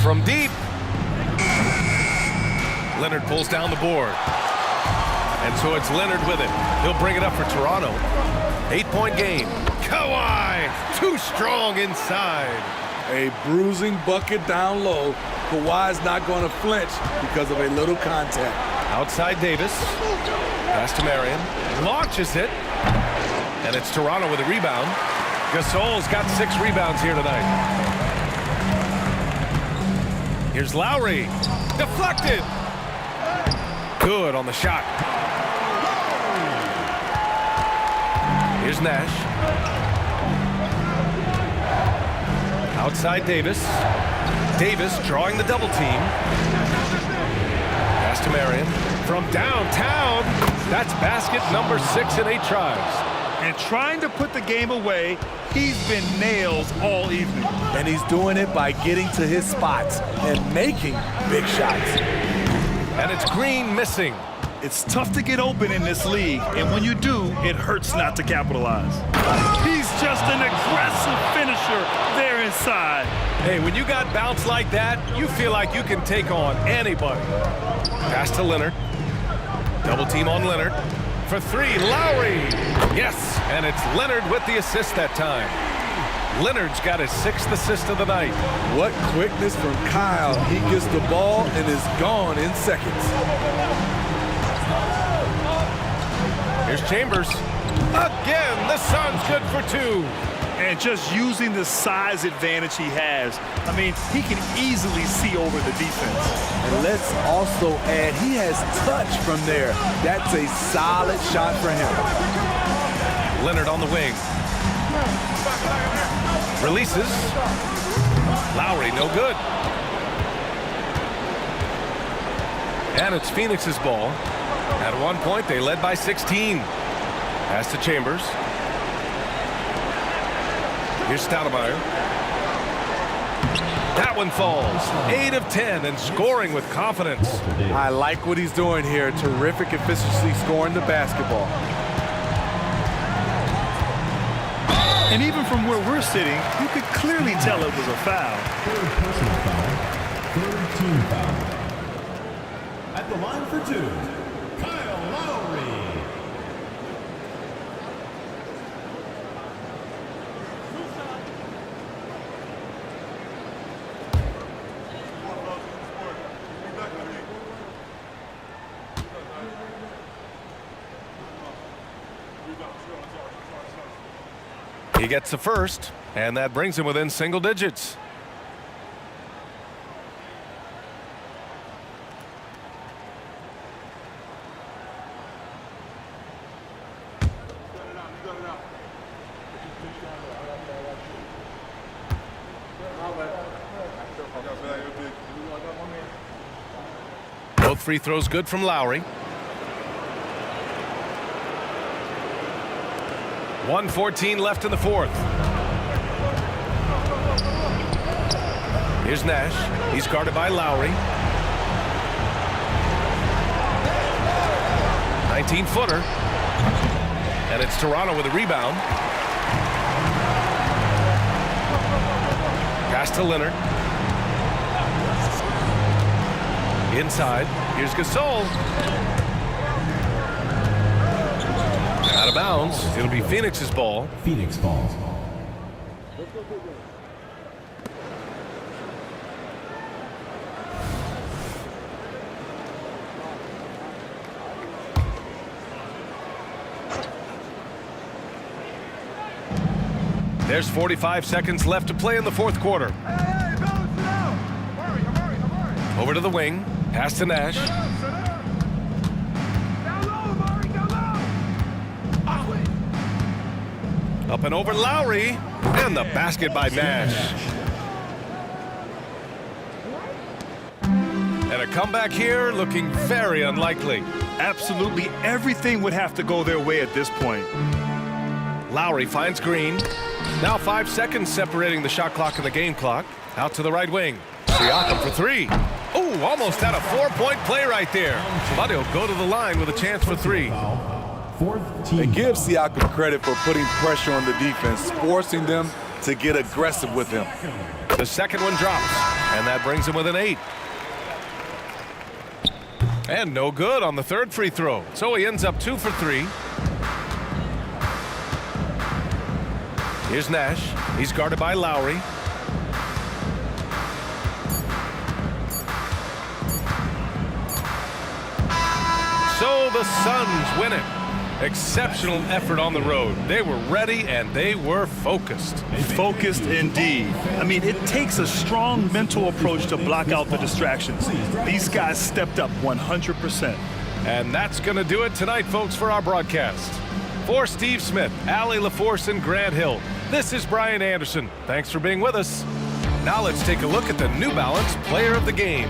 From deep. Leonard pulls down the board. And so it's Leonard with it. He'll bring it up for Toronto. 8-point game. Kawhi, too strong inside. A bruising bucket down low. Kawhi's not going to flinch because of a little contact. Outside Davis. Pass to Marion. Launches it. And it's Toronto with a rebound. Gasol's got 6 rebounds here tonight. Here's Lowry. Deflected. Good on the shot. Here's Nash. Outside Davis. Davis drawing the double team. Pass to Marion. From downtown. That's basket number 6 in 8 tries. And trying to put the game away, he's been nails all evening. And he's doing it by getting to his spots and making big shots. And it's Green missing. It's tough to get open in this league, and when you do, it hurts not to capitalize. He's just an aggressive finisher there inside. Hey, when you got bounce like that, you feel like you can take on anybody. Pass to Leonard. Double team on Leonard. For 3, Lowry. Yes, and it's Leonard with the assist that time. Leonard's got his 6th assist of the night. What quickness from Kyle. He gets the ball and is gone in seconds. Here's Chambers. Again, the Suns good for 2. And just using the size advantage he has, I mean, he can easily see over the defense. And let's also add, he has touch from there. That's a solid shot for him. Leonard on the wing. Releases. Lowry, no good. And it's Phoenix's ball. At one point, they led by 16. Pass to Chambers. Here's Stoudemire. That one falls. 8 of 10 and scoring with confidence. I like what he's doing here. Terrific efficiency scoring the basketball. And even from where we're sitting, you could clearly tell it was a foul. Third personal foul. Third team foul. At the line for 2, Kyle Lowry. He gets the first, and that brings him within single digits. Both free throws good from Lowry. 1:14 left in the 4th. Here's Nash. He's guarded by Lowry. 19-footer. And it's Toronto with a rebound. Pass to Leonard. Inside. Here's Gasol. Out of bounds. It'll be Phoenix's ball. Phoenix ball. There's 45 seconds left to play in the fourth quarter. Over to the wing. Pass to Nash. Up and over Lowry. And the basket by Nash. And a comeback here looking very unlikely. Absolutely everything would have to go their way at this point. Lowry finds Green. Now 5 seconds separating the shot clock and the game clock. Out to the right wing. Siakam for three. Oh, almost had a 4-point play right there. But he'll go to the line with a chance for three. Fourth team. And give Siakam credit for putting pressure on the defense, forcing them to get aggressive with him. The second one drops, and that brings him within 8. And no good on the third free throw. So he ends up 2 for 3. Here's Nash. He's guarded by Lowry. So the Suns win it. Exceptional effort on the road. They were ready and they were focused. Focused indeed. I mean, it takes a strong mental approach to block out the distractions. These guys stepped up 100%. And that's going to do it tonight, folks, for our broadcast. For Steve Smith, Allie LaForce, and Grant Hill, this is Brian Anderson. Thanks for being with us. Now let's take a look at the New Balance Player of the Game.